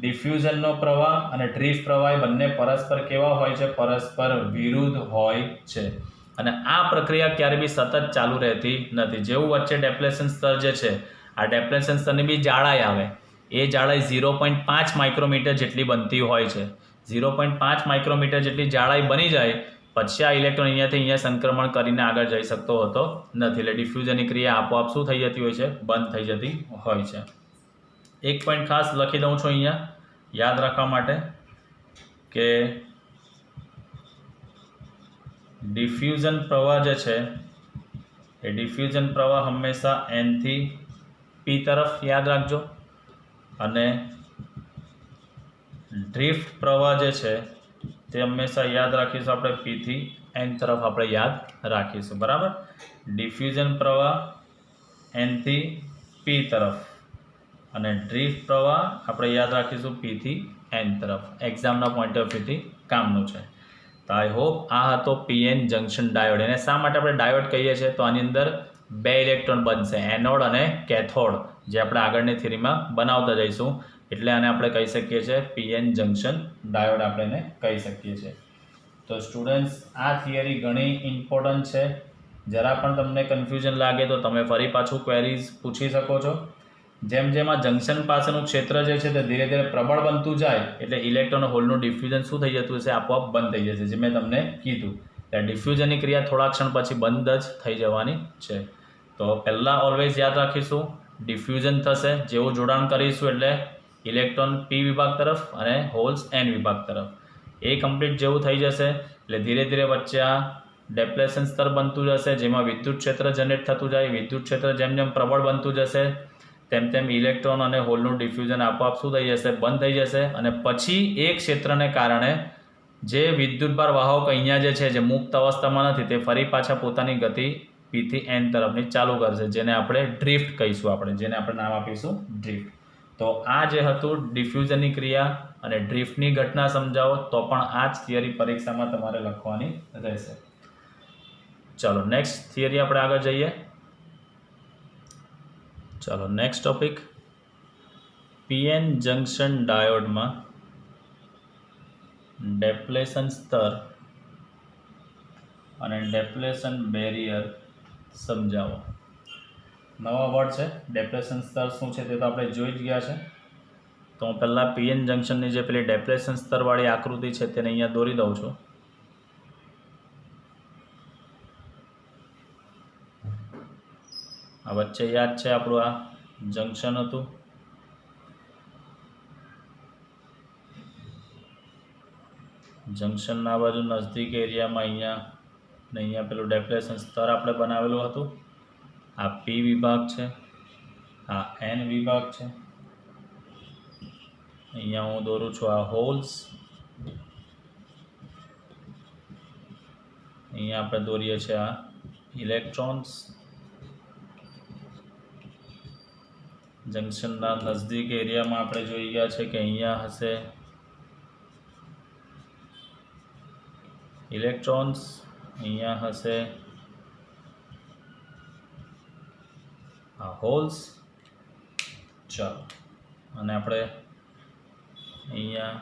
ડિફ્યુઝનનો પ્રવાહ અને ડ્રિફ્ટ પ્રવાહ એ બંને પરસ્પર કેવા હોય છે? પરસ્પર વિરુદ્ધ હોય છે. અને આ પ્રક્રિયા ક્યારે બી સતત ચાલુ રહેતી નથી. જેવું વચ્ચે ડેપ્લેશન સ્તર જે છે, આ ડેપ્લેશન સ્તરની બી જાડાઈ આવે, એ જાડાઈ 0.5 માઇક્રોમીટર જેટલી બનતી હોય છે. 0.5 માઇક્રોમીટર જેટલી જાડાઈ બની જાય પછી આ ઇલેક્ટ્રોન અહીંયાથી અહીંયા સંક્રમણ કરીને આગળ જઈ શકતો હોતો નથી. એટલે ડિફ્યુઝનની ક્રિયા આપોઆપ શું થઈ જતી હોય છે? બંધ થઈ જતી હોય છે. એક પોઈન્ટ ખાસ લખી દઉં છું અહીંયા યાદ રાખવા માટે કે ડિફ્યુઝન પ્રવાહ જે છે એ ડિફ્યુઝન પ્રવાહ હંમેશા એનથી પી તરફ યાદ રાખજો, અને ડ્રિફ્ટ પ્રવાહ જે છે તે હંમેશા યાદ રાખીશું આપણે પીથી એન તરફ આપણે યાદ રાખીશું, બરાબર. ડિફ્યુઝન પ્રવાહ એનથી પી તરફ અને ડ્રિફ્ટ પ્રવાહ આપણે યાદ રાખીશું પીથી એન તરફ. એક્ઝામના પોઈન્ટ ઓફ વ્યૂથી કામનું છે. તો આઈ હોપ આ હતો પીએન જંક્શન ડાયોડ. એને શા માટે આપણે ડાયોડ કહીએ છીએ? તો આની અંદર બે ઇલેક્ટ્રોન બનશે, એનોડ અને કેથોડ, જે આપણે આગળની થિયરીમાં બનાવતા જઈશું. એટલે આને આપણે કહી શકીએ છીએ પીએન જંક્શન ડાયોડ આપણે એને કહી શકીએ છીએ. તો સ્ટુડન્ટ્સ, આ થિયરી ઘણી ઇમ્પોર્ટન્ટ છે. જરા પણ તમને કન્ફ્યુઝન લાગે તો તમે ફરી પાછું ક્વેરીઝ પૂછી શકો છો. જેમ જેમ આ જંક્શન પાસેનું ક્ષેત્ર જે છે તે ધીરે ધીરે પ્રબળ બનતું જાય એટલે ઇલેક્ટ્રોન હોલનું ડિફ્યુઝન શું થઈ જતું હશે? આપોઆપ બંધ થઈ જશે, જે મેં તમને કીધું. એટલે ડિફ્યુઝનની ક્રિયા થોડા ક્ષણ પછી બંધ જ થઈ જવાની છે. તો પહેલાં ઓલવેઝ યાદ રાખીશું, ડિફ્યુઝન થશે, જેવું જોડાણ કરીશું એટલે ઇલેક્ટ્રોન પી વિભાગ તરફ અને હોલ્સ એન વિભાગ તરફ. એ કમ્પ્લીટ જેવું થઈ જશે એટલે ધીરે ધીરે વચ્ચે આ ડેપ્લેશન સ્તર બનતું જશે, જેમાં વિદ્યુત ક્ષેત્ર જનરેટ થતું જાય. વિદ્યુત ક્ષેત્ર જેમ જેમ પ્રબળ બનતું જશે તેમ તેમ ઇલેક્ટ્રોન અને હોલનું ડિફ્યુઝન આપોઆપ શું થઈ જશે? બંધ થઈ જશે. અને પછી એ ક્ષેત્રને કારણે જે વિદ્યુતભાર વાહક અહીંયા જે છે, જે મુક્ત અવસ્થામાં નથી, તે ફરી પાછા પોતાની ગતિ પીથી એન તરફની ચાલુ કરશે, જેને આપણે ડ્રિફ્ટ કહીશું, જેને આપણે નામ આપીશું ડ્રિફ્ટ. તો આ જે હતું ડિફ્યુઝનની ક્રિયા અને ડ્રિફ્ટની ઘટના સમજાવો તો પણ આ જ થિયરી પરીક્ષામાં તમારે લખવાની રહેશે. ચાલો નેક્સ્ટ થિયરી આપણે આગળ જઈએ. ચાલો નેક્સ્ટ ટોપિક, પીએન જંક્શન ડાયોડમાં ડેપ્લેશન સ્તર અને ડેપ્લેશન બેરિયર સમજાવો. નવા વર્ડ છે. ડેપ્લેશન સ્તર શું છે તે તો આપણે જોઈ જ ગયા છે. તો હું પહેલાં પીએન જંક્શનની જે પેલી ડેપ્લેશન સ્તરવાળી આકૃતિ છે તેને અહીંયા દોરી દઉં છું. આ વચ્ચે યાદ છે આપણું આ જંક્શન હતું. જંક્શનના બાજુ નજદીક એરિયામાં અહીંયા પેલું ડેપ્લેશન સ્તર આપણે બનાવેલું હતું. આ પી વિભાગ છે, આ એન વિભાગ છે. અહીંયા હું દોરું છું આ હોલ્સ. અહીંયા આપણે દોરીએ છીએ આ ઇલેક્ટ્રોન્સ. જંક્શનના નજદીક એરિયામાં આપણે જોઈ ગયા છે કે અહીંયા હશે ઇલેક્ટ્રોન્સ, અહીંયા હશે આ હોલ્સ. ચાલો, અને આપણે અહીંયા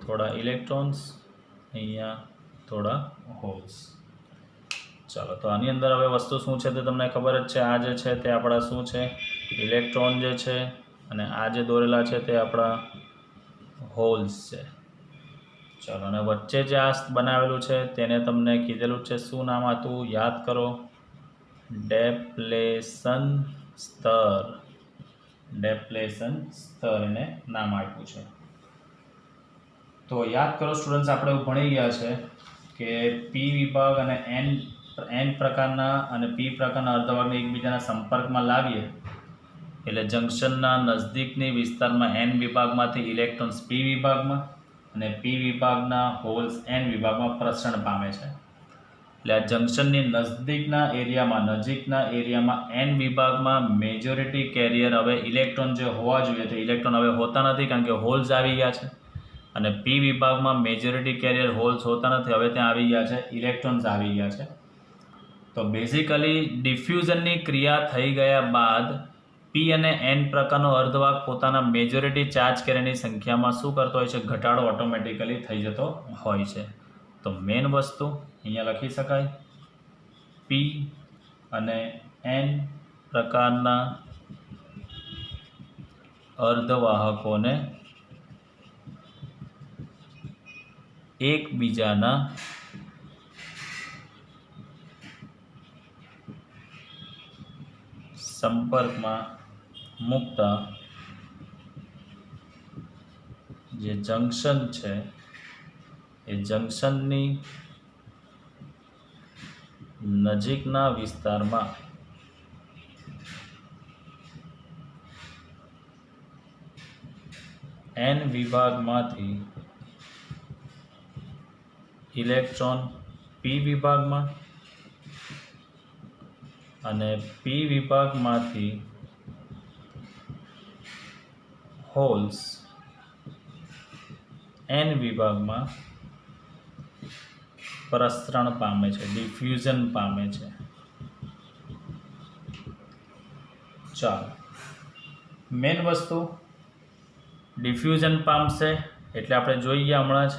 થોડા ઇલેક્ટ્રોન્સ, અહીંયા થોડા હોલ્સ. ચાલો, તો આની અંદર હવે વસ્તુ શું છે તે તમને ખબર જ છે. આ જે છે તે આપણા શું છે? ઇલેક્ટ્રોન જે છે, અને આ જે દોરેલા છે તે આપણા હોલ્સ છે. ચાલો, અને વચ્ચે જે આ બનાવેલું છે તેને તમને કીધેલું છે, શું નામ હતું? યાદ કરો, ડેપ્લેશન સ્તર. ડેપ્લેશન સ્તર એને નામ આપ્યું છે. તો યાદ કરો સ્ટુડન્ટ્સ, આપણે ભણી ગયા છે કે પી વિભાગ અને એન પ્રકારના અને પી પ્રકારના અર્ધવાહકને એકબીજાના સંપર્કમાં લાવીએ એટલે જંક્શનના નજદીકની વિસ્તારમાં એન વિભાગમાંથી ઇલેક્ટ્રોન્સ પી વિભાગમાં અને પી વિભાગના હોલ્સ એન વિભાગમાં પ્રસરણ પામે છે. એટલે આ જંક્શનની નજીકના એરિયામાં એન વિભાગમાં મેજોરિટી કેરિયર હવે ઇલેક્ટ્રોન જે હોવા જોઈએ તે ઇલેક્ટ્રોન હવે હોતા નથી, કારણ કે હોલ્સ આવી ગયા છે. અને પી વિભાગમાં મેજોરિટી કેરિયર હોલ્સ હોતા નથી, હવે ત્યાં આવી ગયા છે ઇલેક્ટ્રોન્સ આવી ગયા છે. તો બેઝિકલી ડિફ્યુઝનની ક્રિયા થઈ ગયા બાદ પી અને એન પ્રકારનો અર્ધવાહક પોતાના મેજોરિટી ચાર્જ કેરિયરની સંખ્યામાં શું કરતો હોય છે? ઘટાડો ઓટોમેટિકલી થઈ જતો હોય છે. તો મેઇન વસ્તુ અહીંયા લખી શકાય, પી અને એન પ્રકારના અર્ધવાહકોને એકબીજાના સંપર્કમાં મૂકતા જે જંક્શન છે એ જંક્શનની નજીકના વિસ્તારમાં એન વિભાગમાંથી ઇલેક્ટ્રોન પી વિભાગમાં અને પી વિભાગમાંથી હોલ્સ એન વિભાગમાં પ્રસરણ પામે છે, ડિફ્યુઝન પામે છે. ચાલો, મેન વસ્તુ ડિફ્યુઝન પામશે એટલે આપણે જોઈએ હમણાં જ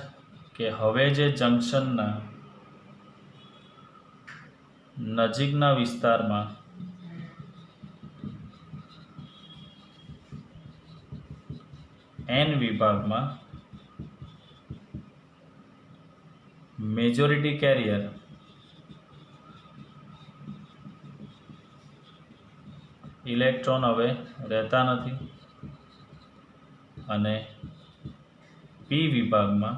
કે હવે જે જંક્શનના નજીકના વિસ્તારમાં એન વિભાગમાં મેજોરિટી કેરિયર ઇલેક્ટ્રોન હવે રહેતા નથી અને પી વિભાગમાં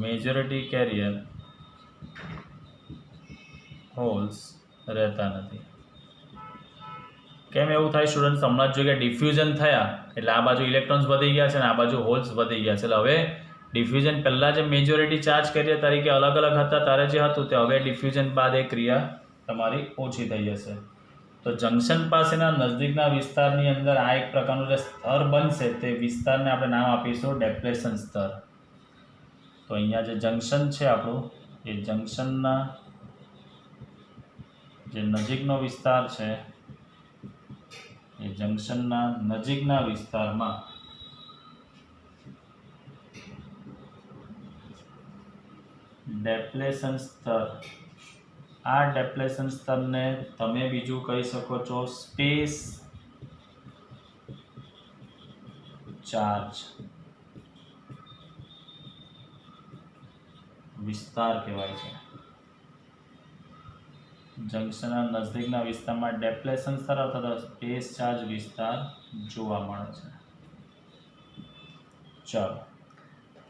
મેજોરિટી કેરિયર હોલ્સ રહેતા નથી. કેમ એવું થાય સ્ટુડન્ટ્સ? હમણાં જ જોઈએ કે ડિફ્યુઝન થયા એટલે આ બાજુ ઇલેક્ટ્રોન્સ વધી ગયા છે અને આ બાજુ હોલ્સ વધી ગયા છે. એટલે હવે ડિફ્યુઝન પહેલાં જે મેજોરિટી ચાર્જ કેરિયર તરીકે અલગ અલગ હતા ત્યારે જે હતું તે હવે ડિફ્યુઝન બાદ એ ક્રિયા તમારી ઓછી થઈ જશે. તો જંક્શન પાસેના નજદીકના વિસ્તારની અંદર આ એક પ્રકારનું જે સ્તર બનશે તે વિસ્તારને આપણે નામ આપીશું ડેપ્લેશન સ્તર. તો અહીંયા જે જંક્શન છે આપણું એ જંક્શનના જે નજીકનો વિસ્તાર છે એ જંક્શનના નજીકના વિસ્તારમાં ડેપ્લેશન સ્તર, આ ડેપ્લેશન સ્તરને તમે બીજું કહી શકો છો સ્પેસ ચાર્જ વિસ્તાર કહેવાય છે. જંક્શનના નજદીકના વિસ્તારમાં ડેપ્લેશન સ્તર અથવા સ્પેસ ચાર્જ વિસ્તાર જોવા મળે છે. ચાલો,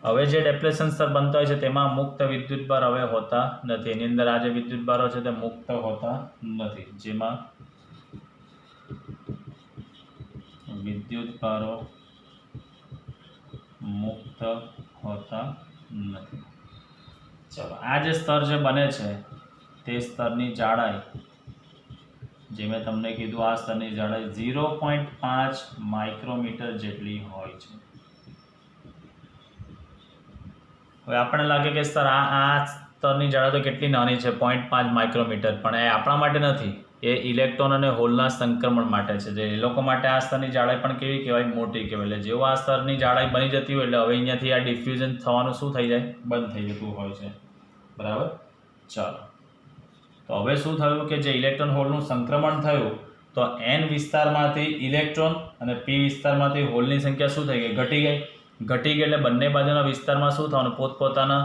હવે જે ડેપ્લેશન સ્તર બનતો હોય છે તેમાં મુક્ત વિદ્યુતભાર હવે હોતા નથી. એની અંદર આ જે વિદ્યુતભારો છે તે મુક્ત હોતા નથી, જેમાં વિદ્યુતભારો મુક્ત હોતા નથી. ચલો, આ જે સ્તર જે બને છે તે સ્તરની જાડાઈ, જે મેં તમને કીધું આ સ્તરની જાડાઈ 0.5 માઇક્રોમીટર જેટલી હોય છે. હવે આપણને લાગે કે સર આ સ્તરની જાડાઈ તો કેટલી નાની છે, 0.5 માઇક્રોમીટર, પણ એ આપણા માટે નથી, એ ઇલેક્ટ્રોન અને હોલના સંક્રમણ માટે છે. જે એ લોકો માટે આ સ્તરની જાડાઈ પણ કેવી કહેવાય? મોટી કહેવાય. એટલે જેવું આ સ્તરની જાડાઈ બની જતી હોય એટલે હવે અહીંયાથી આ ડિફ્યુઝન થવાનું શું થઈ જાય? બંધ થઈ જતું હોય છે. બરાબર. ચાલો, તો હવે શું થયું કે જે ઇલેક્ટ્રોન હોલનું સંક્રમણ થયું તો એન વિસ્તારમાંથી ઇલેક્ટ્રોન અને પી વિસ્તારમાંથી હોલની સંખ્યા શું થઈ ગઈ? ઘટી ગઈ. ઘટી ગઈ એટલે બંને બાજુના વિસ્તારમાં શું થવાનું? પોતપોતાના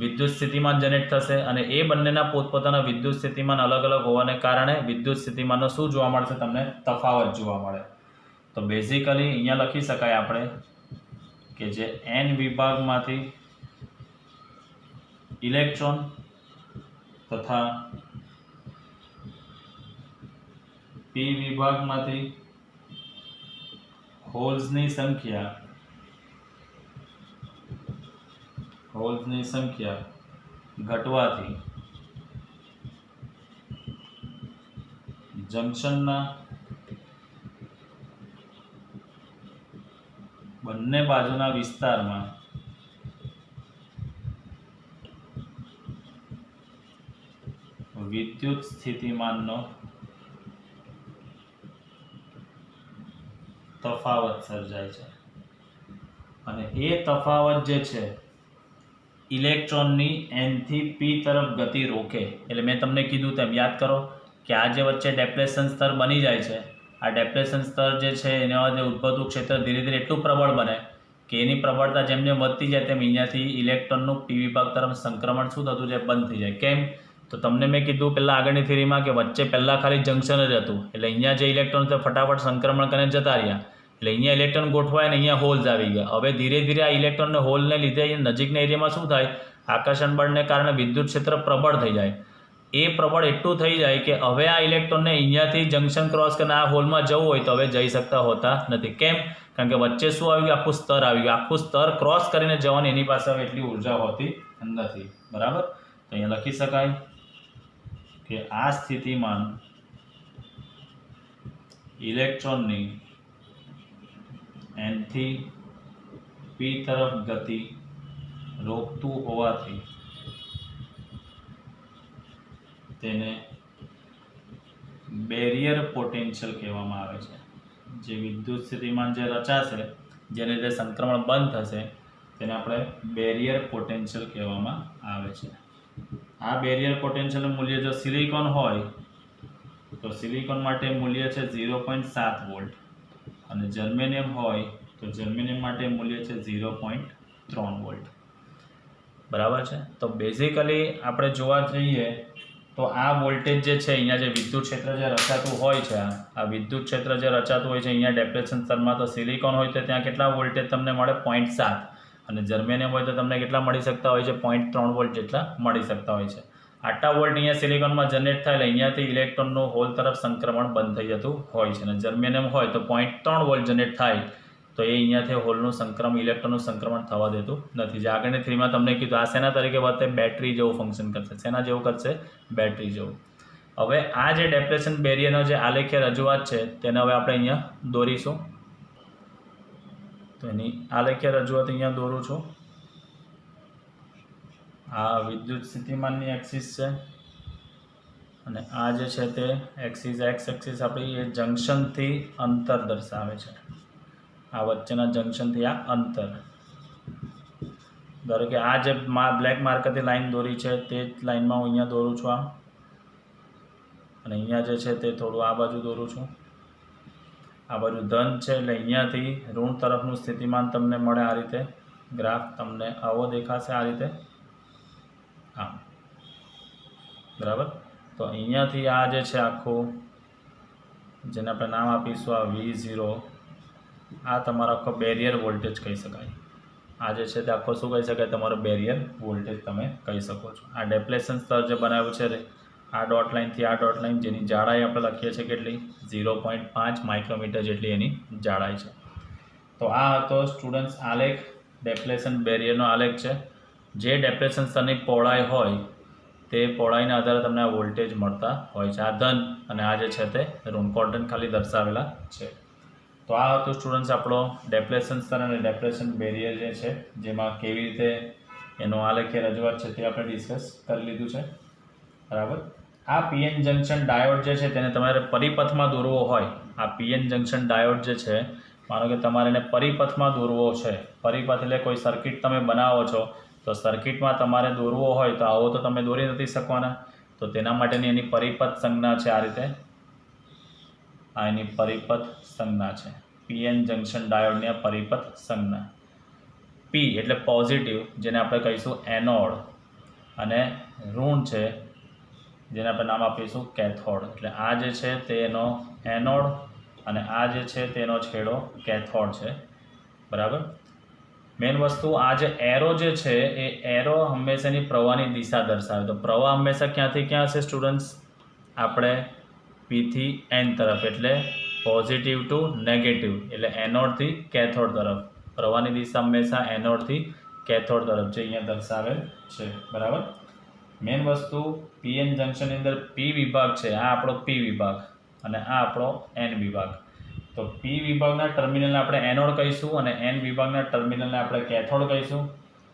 વિદ્યુત સ્થિતિમાન જનરેટ થશે અને એ બંનેના પોતપોતાના વિદ્યુત સ્થિતિમાન અલગ અલગ હોવાને કારણે વિદ્યુત સ્થિતિમાનનો શું જોવા મળશે? તમને તફાવત જોવા મળે. તો બેઝિકલી અહીંયા લખી શકાય આપણે કે જે એન વિભાગમાંથી ઇલેક્ટ્રોન તથા પી વિભાગમાંથી હોલ્સની સંખ્યા ઘટવાથી જંક્શનના બંને બાજુના વિસ્તારમાં વિદ્યુત સ્થિતિમાનનો તફાવત સર્જાય છે અને એ તફાવત જે છે ઇલેક્ટ્રોનની એનથી પી તરફ ગતિ રોકે. એટલે મેં તમને કીધું તેમ યાદ કરો કે આ જે વચ્ચે ડેપ્લેશન સ્તર બની જાય છે, આ ડેપ્લેશન સ્તર જે છે એના જે ઉદ્ભવતું ક્ષેત્ર ધીરે ધીરે એટલું પ્રબળ બને કે એની પ્રબળતા જેમ જેમ વધતી જાય તેમ અહીંયાથી ઇલેક્ટ્રોનનું પી વિભાગ તરફ સંક્રમણ શું થતું જાય? બંધ થઈ જાય. કેમ? તો તમને મેં કીધું પહેલાં આગળની થિયરીમાં કે વચ્ચે પહેલાં ખાલી જંક્શન જ હતું, એટલે અહીંયા જે ઇલેક્ટ્રોન છે ફટાફટ સંક્રમણ કરીને જતા રહ્યા, એટલે અહીંયા ઇલેક્ટ્રોન ગોઠવાય અને અહીંયા હોલ્સ આવી ગયા. હવે ધીરે ધીરે આ ઇલેક્ટ્રોનને હોલને લીધે નજીકના એરિયામાં શું થાય? આકર્ષણ બળને કારણે વિદ્યુત ક્ષેત્ર પ્રબળ થઈ જાય. એ પ્રબળ એટલું થઈ જાય કે હવે આ ઇલેક્ટ્રોનને અહીંયાથી જંક્શન ક્રોસ કરીને આ હોલમાં જવું હોય તો હવે જઈ શકતા હોતા નથી. કેમ? કારણ કે વચ્ચે શું આવી ગયું? આખું સ્તર આવી ગયું. આખું સ્તર ક્રોસ કરીને જવાની એની પાસે હવે એટલી ઉર્જા હોતી નથી. બરાબર? તો અહીંયા લખી શકાય કે આ સ્થિતિમાન ઇલેક્ટ્રોનની n થી p તરફ ગતિ રોકતું હોવાથી તેને બેરિયર પોટેન્શિયલ કહેવામાં આવે છે. જે વિદ્યુત સ્થિતિમાન જે રચાશે જેને લીધે સંક્રમણ બંધ થશે તેને આપણે બેરિયર પોટેન્શિયલ કહેવામાં આવે છે. આ બેરિયર પોટેન્શિયલનું મૂલ્ય જો સિલિકોન હોય તો સિલિકોન માટે મૂલ્ય છે 0.7 વોલ્ટ અને જર્મેનિયમ હોય તો જર્મેનિયમ માટે મૂલ્ય છે 0.3 વોલ્ટ. બરાબર છે? તો બેઝિકલી આપણે જોવા જઈએ તો આ વોલ્ટેજ જે છે અહીંયા જે વિદ્યુત ક્ષેત્ર જે રચાતું હોય છે આ વિદ્યુત ક્ષેત્ર જે રચાતું હોય છે અહીંયા ડેપ્રેશન સ્તરમાં તો સિલિકોન હોય તો ત્યાં કેટલા વોલ્ટેજ તમને મળે? 0.7 અને જર્મેનિયમ હોય તો તમને કેટલા મળી શકતા હોય છે? 0.3 વોલ્ટ જેટલા મળી શકતા હોય છે. આટલા વોલ્ટ અહીંયા સિલિકોનમાં જનરેટ થાય એટલે અહીંયાથી ઇલેક્ટ્રોનનું હોલ તરફ સંક્રમણ બંધ થઈ જતું હોય છે અને જર્મેનિયમ હોય તો 0.3 વોલ્ટ જનરેટ થાય તો એ અહીંયાથી હોલનું સંક્રમણ ઇલેક્ટ્રોનનું સંક્રમણ થવા દેતું નથી. જે આગળની થ્રીમાં તમને કીધું આ શેના તરીકે વર્તે? બેટરી જેવું ફંક્શન કરશે. શેના જેવું કરશે? બેટરી જેવું. હવે આ જે ડેપ્રેશન બેરિયરનો જે આલેખ્ય રજૂઆત છે તેને હવે આપણે અહીંયા દોરીશું. તો એની આલેખ્ય રજૂઆત અહીંયા દોરું છું. આ વિદ્યુત સ્થિતિમાનની એક્સિસ છે અને આ જે છે તે એક્સિસ એક્સ એક્સિસ આપણી એ જંક્શનથી અંતર દર્શાવે છે. આ વચ્ચેના જંક્શનથી આ અંતર. ધારો કે આ જે બ્લેક માર્કરથી લાઈન દોરી છે તે જ લાઈનમાં હું અહીંયા દોરું છું આ અને અહીંયા જે છે તે થોડું આ બાજુ દોરું છું. આ બાજુ ધન છે એટલે અહીંયાથી ઋણ તરફનું સ્થિતિમાન તમને મળે આ રીતે. ગ્રાફ તમને આવો દેખાશે આ રીતે. હા, બરાબર. તો અહીંયાથી આ જે છે આખું જેને આપણે નામ આપીશું આ V0 આ તમારો આખો બેરિયર વોલ્ટેજ કહી શકાય. આ જે છે તે આખો શું કહી શકાય? તમારો બેરિયર વોલ્ટેજ તમે કહી શકો છો. આ ડેપ્લેશન સ્તર જે બનાવ્યું છે આ ડોટ લાઇનથી આ ડોટ લાઇન જેની જાડાઈ આપણે લખીએ છીએ કેટલી? 0.5 માઇક્રોમીટર જેટલી એની જાડાઈ છે. તો આ હતો સ્ટુડન્ટ્સ આલેખ, ડેપ્લેશન બેરિયરનો આલેખ છે. જે ડેપ્રેશન સ્તરની પહોળાઈ હોય તે પહોળાઈના આધારે તમને આ વોલ્ટેજ મળતા હોય છે. આ ધન અને આ જે છે તે ઋણ કોર્ડન ખાલી દર્શાવેલા છે. તો આ હતું સ્ટુડન્ટ્સ આપણો ડેપ્રેશન સ્તર અને ડેપ્રેશન બેરિયર જે છે જેમાં કેવી રીતે એનો આલેખ્ય રજૂઆત છે તે આપણે ડિસ્કસ કરી લીધું છે. બરાબર. આ પીએન જંક્શન ડાયોડ જે છે તેને તમારે પરિપથમાં દોરવો હોય, આ પીએન જંક્શન ડાયોડ જે છે માનો કે તમારે એને પરિપથમાં દોરવો છે. પરિપથ એટલે કોઈ સર્કિટ તમે બનાવો છો તો સર્કિટમાં તમારે દોરવો હોય તો આવો તો તમે દોરી નથી શકવાના. તો તેના માટેની એની પરિપથ સંજ્ઞા છે આ રીતે. આ એની પરિપથ સંજ્ઞા છે. પીએન જંક્શન ડાયોડની આ પરિપથ સંજ્ઞા. પી એટલે પોઝિટિવ જેને આપણે કહીશું એનોડ અને ઋણ છે જેને આપણે નામ આપીશું કેથોડ. એટલે આ જે છે તેનો એનોડ અને આ જે છે તેનો છેડો કેથોડ છે. બરાબર. મેઇન વસ્તુ આ જે એરો જે છે એ એરો હંમેશાની પ્રવાહની દિશા દર્શાવે. તો પ્રવાહ હંમેશા ક્યાંથી ક્યાં હશે સ્ટુડન્ટ્સ? આપણે પીથી એન તરફ એટલે પોઝિટિવ ટુ નેગેટિવ એટલે એનોડથી કેથોડ તરફ. પ્રવાહની દિશા હંમેશા એનોડથી કેથોડ તરફ જે અહીંયા દર્શાવેલ છે. બરાબર. મેઇન વસ્તુ પીએન જંક્શનની અંદર પી વિભાગ છે, આ આપણો પી વિભાગ અને આ આપણો એન વિભાગ. તો પી વિભાગના ટર્મિનલને આપણે એનોડ કહીશું અને એન વિભાગના ટર્મિનલને આપણે કેથોડ કહીશું.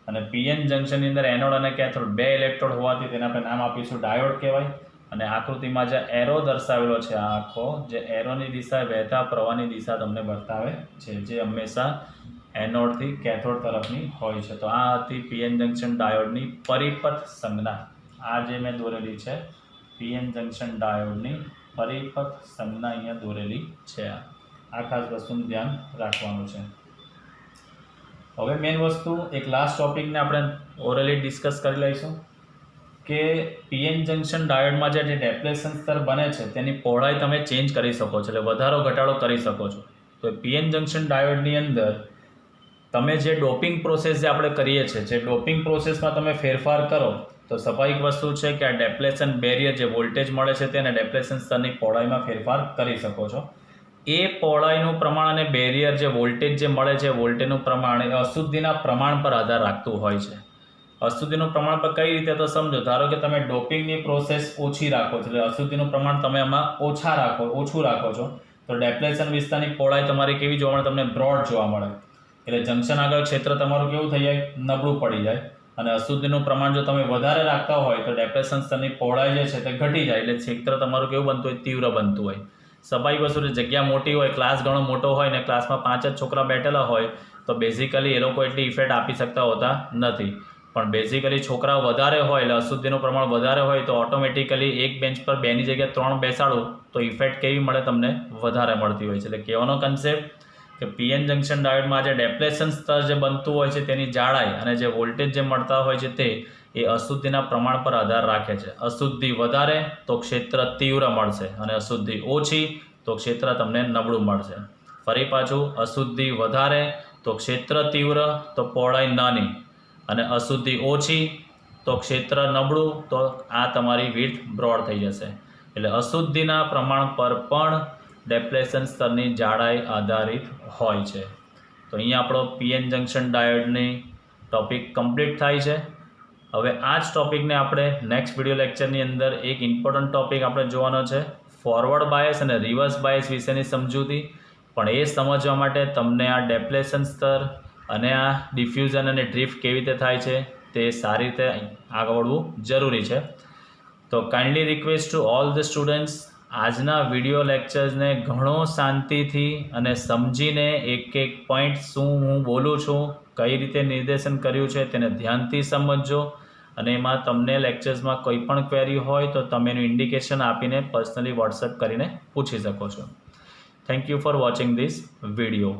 અને પીએન જંક્શનની અંદર એનોડ અને કેથોડ બે ઇલેક્ટ્રોડ હોવાથી તેને આપણે નામ આપીશું ડાયોડ કહેવાય. અને આકૃતિમાં જે એરો દર્શાવેલો છે આ આખો જે એરોની દિશા વહેતા પ્રવાહની દિશા તમને બતાવે છે જે હંમેશા એનોડથી કેથોડ તરફની હોય છે. તો આ હતી પીએન જંક્શન ડાયોડની પરિપથ સંજ્ઞા. આ જે મેં દોરેલી છે પીએન જંક્શન ડાયોડની પરિપથ સંજ્ઞા અહીંયા દોરેલી છે. આ ખાસ વસ્તુનું ધ્યાન રાખવાનું છે. હવે મેઇન વસ્તુ એક લાસ્ટ ટોપિકને આપણે ઓરલી ડિસ્કસ કરી લઈશું કે પીએન જંક્શન ડાયોડમાં જે ડેપ્લેશન સ્તર બને છે તેની પહોળાઈ તમે ચેન્જ કરી શકો છો, એટલે વધારો ઘટાડો કરી શકો છો. તો પીએન જંક્શન ડાયોડની અંદર તમે જે ડોપિંગ પ્રોસેસ જે આપણે કરીએ છીએ જે ડોપિંગ પ્રોસેસમાં તમે ફેરફાર કરો તો સ્વાભાવિક વસ્તુ છે કે આ ડેપ્લેશન બેરિયર જે વોલ્ટેજ મળે છે તેને ડેપ્લેશન સ્તરની પહોળાઈમાં ફેરફાર કરી શકો છો. એ પહોળાઈનું પ્રમાણ અને બેરિયર જે વોલ્ટેજ જે મળે છે વોલ્ટેજનું પ્રમાણ એ અશુદ્ધિના પ્રમાણ પર આધાર રાખતું હોય છે. અશુદ્ધિનું પ્રમાણ પર કઈ રીતે તો સમજો. ધારો કે તમે ડોપિંગની પ્રોસેસ ઓછી રાખો છો એટલે અશુદ્ધિનું પ્રમાણ તમે આમાં ઓછું રાખો છો તો ડેપ્લેશન વિસ્તારની પહોળાઈ તમારી કેવી જોવા મળે? તમને બ્રોડ જોવા મળે. એટલે જંકશન આગળ ક્ષેત્ર તમારું કેવું થઈ જાય? નબળું પડી જાય. અને અશુદ્ધિનું પ્રમાણ જો તમે વધારે રાખતા હોય તો ડેપ્લેશન સ્તરની પહોળાઈ જે છે તે ઘટી જાય એટલે ક્ષેત્ર તમારું કેવું બનતું હોય? તીવ્ર બનતું હોય. સ્વાભાવિક વસ્તુ જગ્યા મોટી હોય, ક્લાસ ઘણો મોટો હોય ને ક્લાસમાં 5 જ છોકરા બેઠેલા હોય તો બેઝિકલી એ લોકો એટલી ઇફેક્ટ આપી શકતા હોતા નથી. પણ બેઝિકલી છોકરાઓ વધારે હોય એટલે અશુદ્ધિનું પ્રમાણ વધારે હોય તો ઓટોમેટિકલી એક બેન્ચ પર 2ની જગ્યાએ 3 બેસાડો તો ઇફેક્ટ કેવી મળે? તમને વધારે મળતી હોય છે. એટલે કહેવાનો કન્સેપ્ટ કે પીએન જંકશન ડાયોડમાં જે ડેપ્લેશન સ્તર જે બનતું હોય છે તેની જાડાઈ અને જે વોલ્ટેજ જે મળતા હોય છે તે એ અશુદ્ધિના પ્રમાણ પર આધાર રાખે છે. અશુદ્ધિ વધારે તો ક્ષેત્ર તીવ્ર મળશે અને અશુદ્ધિ ઓછી તો ક્ષેત્ર તમને નબળું મળશે. ફરી પાછું, અશુદ્ધિ વધારે તો ક્ષેત્ર તીવ્ર તો પહોળાઈ નાની અને અશુદ્ધિ ઓછી તો ક્ષેત્ર નબળું તો આ તમારી વિડ્થ બ્રોડ થઈ જશે. એટલે અશુદ્ધિના પ્રમાણ પર પણ ડેપ્લેશન સ્તરની જાડાઈ આધારિત હોય છે. તો અહીંયા આપણો પીએન જંકશન ડાયોડની ટોપિક કમ્પ્લીટ થાય છે. હવે આ જ ટોપિકને આપણે નેક્સ્ટ વિડીયો લેક્ચરની અંદર એક ઇમ્પોર્ટન્ટ ટોપિક આપણે જોવાનો છે, ફોરવર્ડ બાયસ અને રિવર્સ બાયસ વિશેની સમજૂતી. પણ એ સમજવા માટે તમને આ ડેપ્લેશન સ્તર અને આ ડિફ્યુઝન અને ડ્રિફ્ટ કેવી રીતે થાય છે તે સારી રીતે આગળ વધવું જરૂરી છે. તો kindly request to all the students, આજના વિડીયો લેક્ચર્સને ઘણો શાંતિથી અને સમજીને એક એક પોઈન્ટ શું હું બોલું છું, કઈ રીતે નિર્દેશન કર્યું છે તેને ધ્યાનથી સમજજો. અને એમાં તમને લેક્ચર્સમાં કોઈ પણ ક્વેરી હોય તો તમે એનું ઇન્ડિકેશન આપીને પર્સનલી વોટ્સએપ કરીને પૂછી શકો છો. Thank you for watching this video.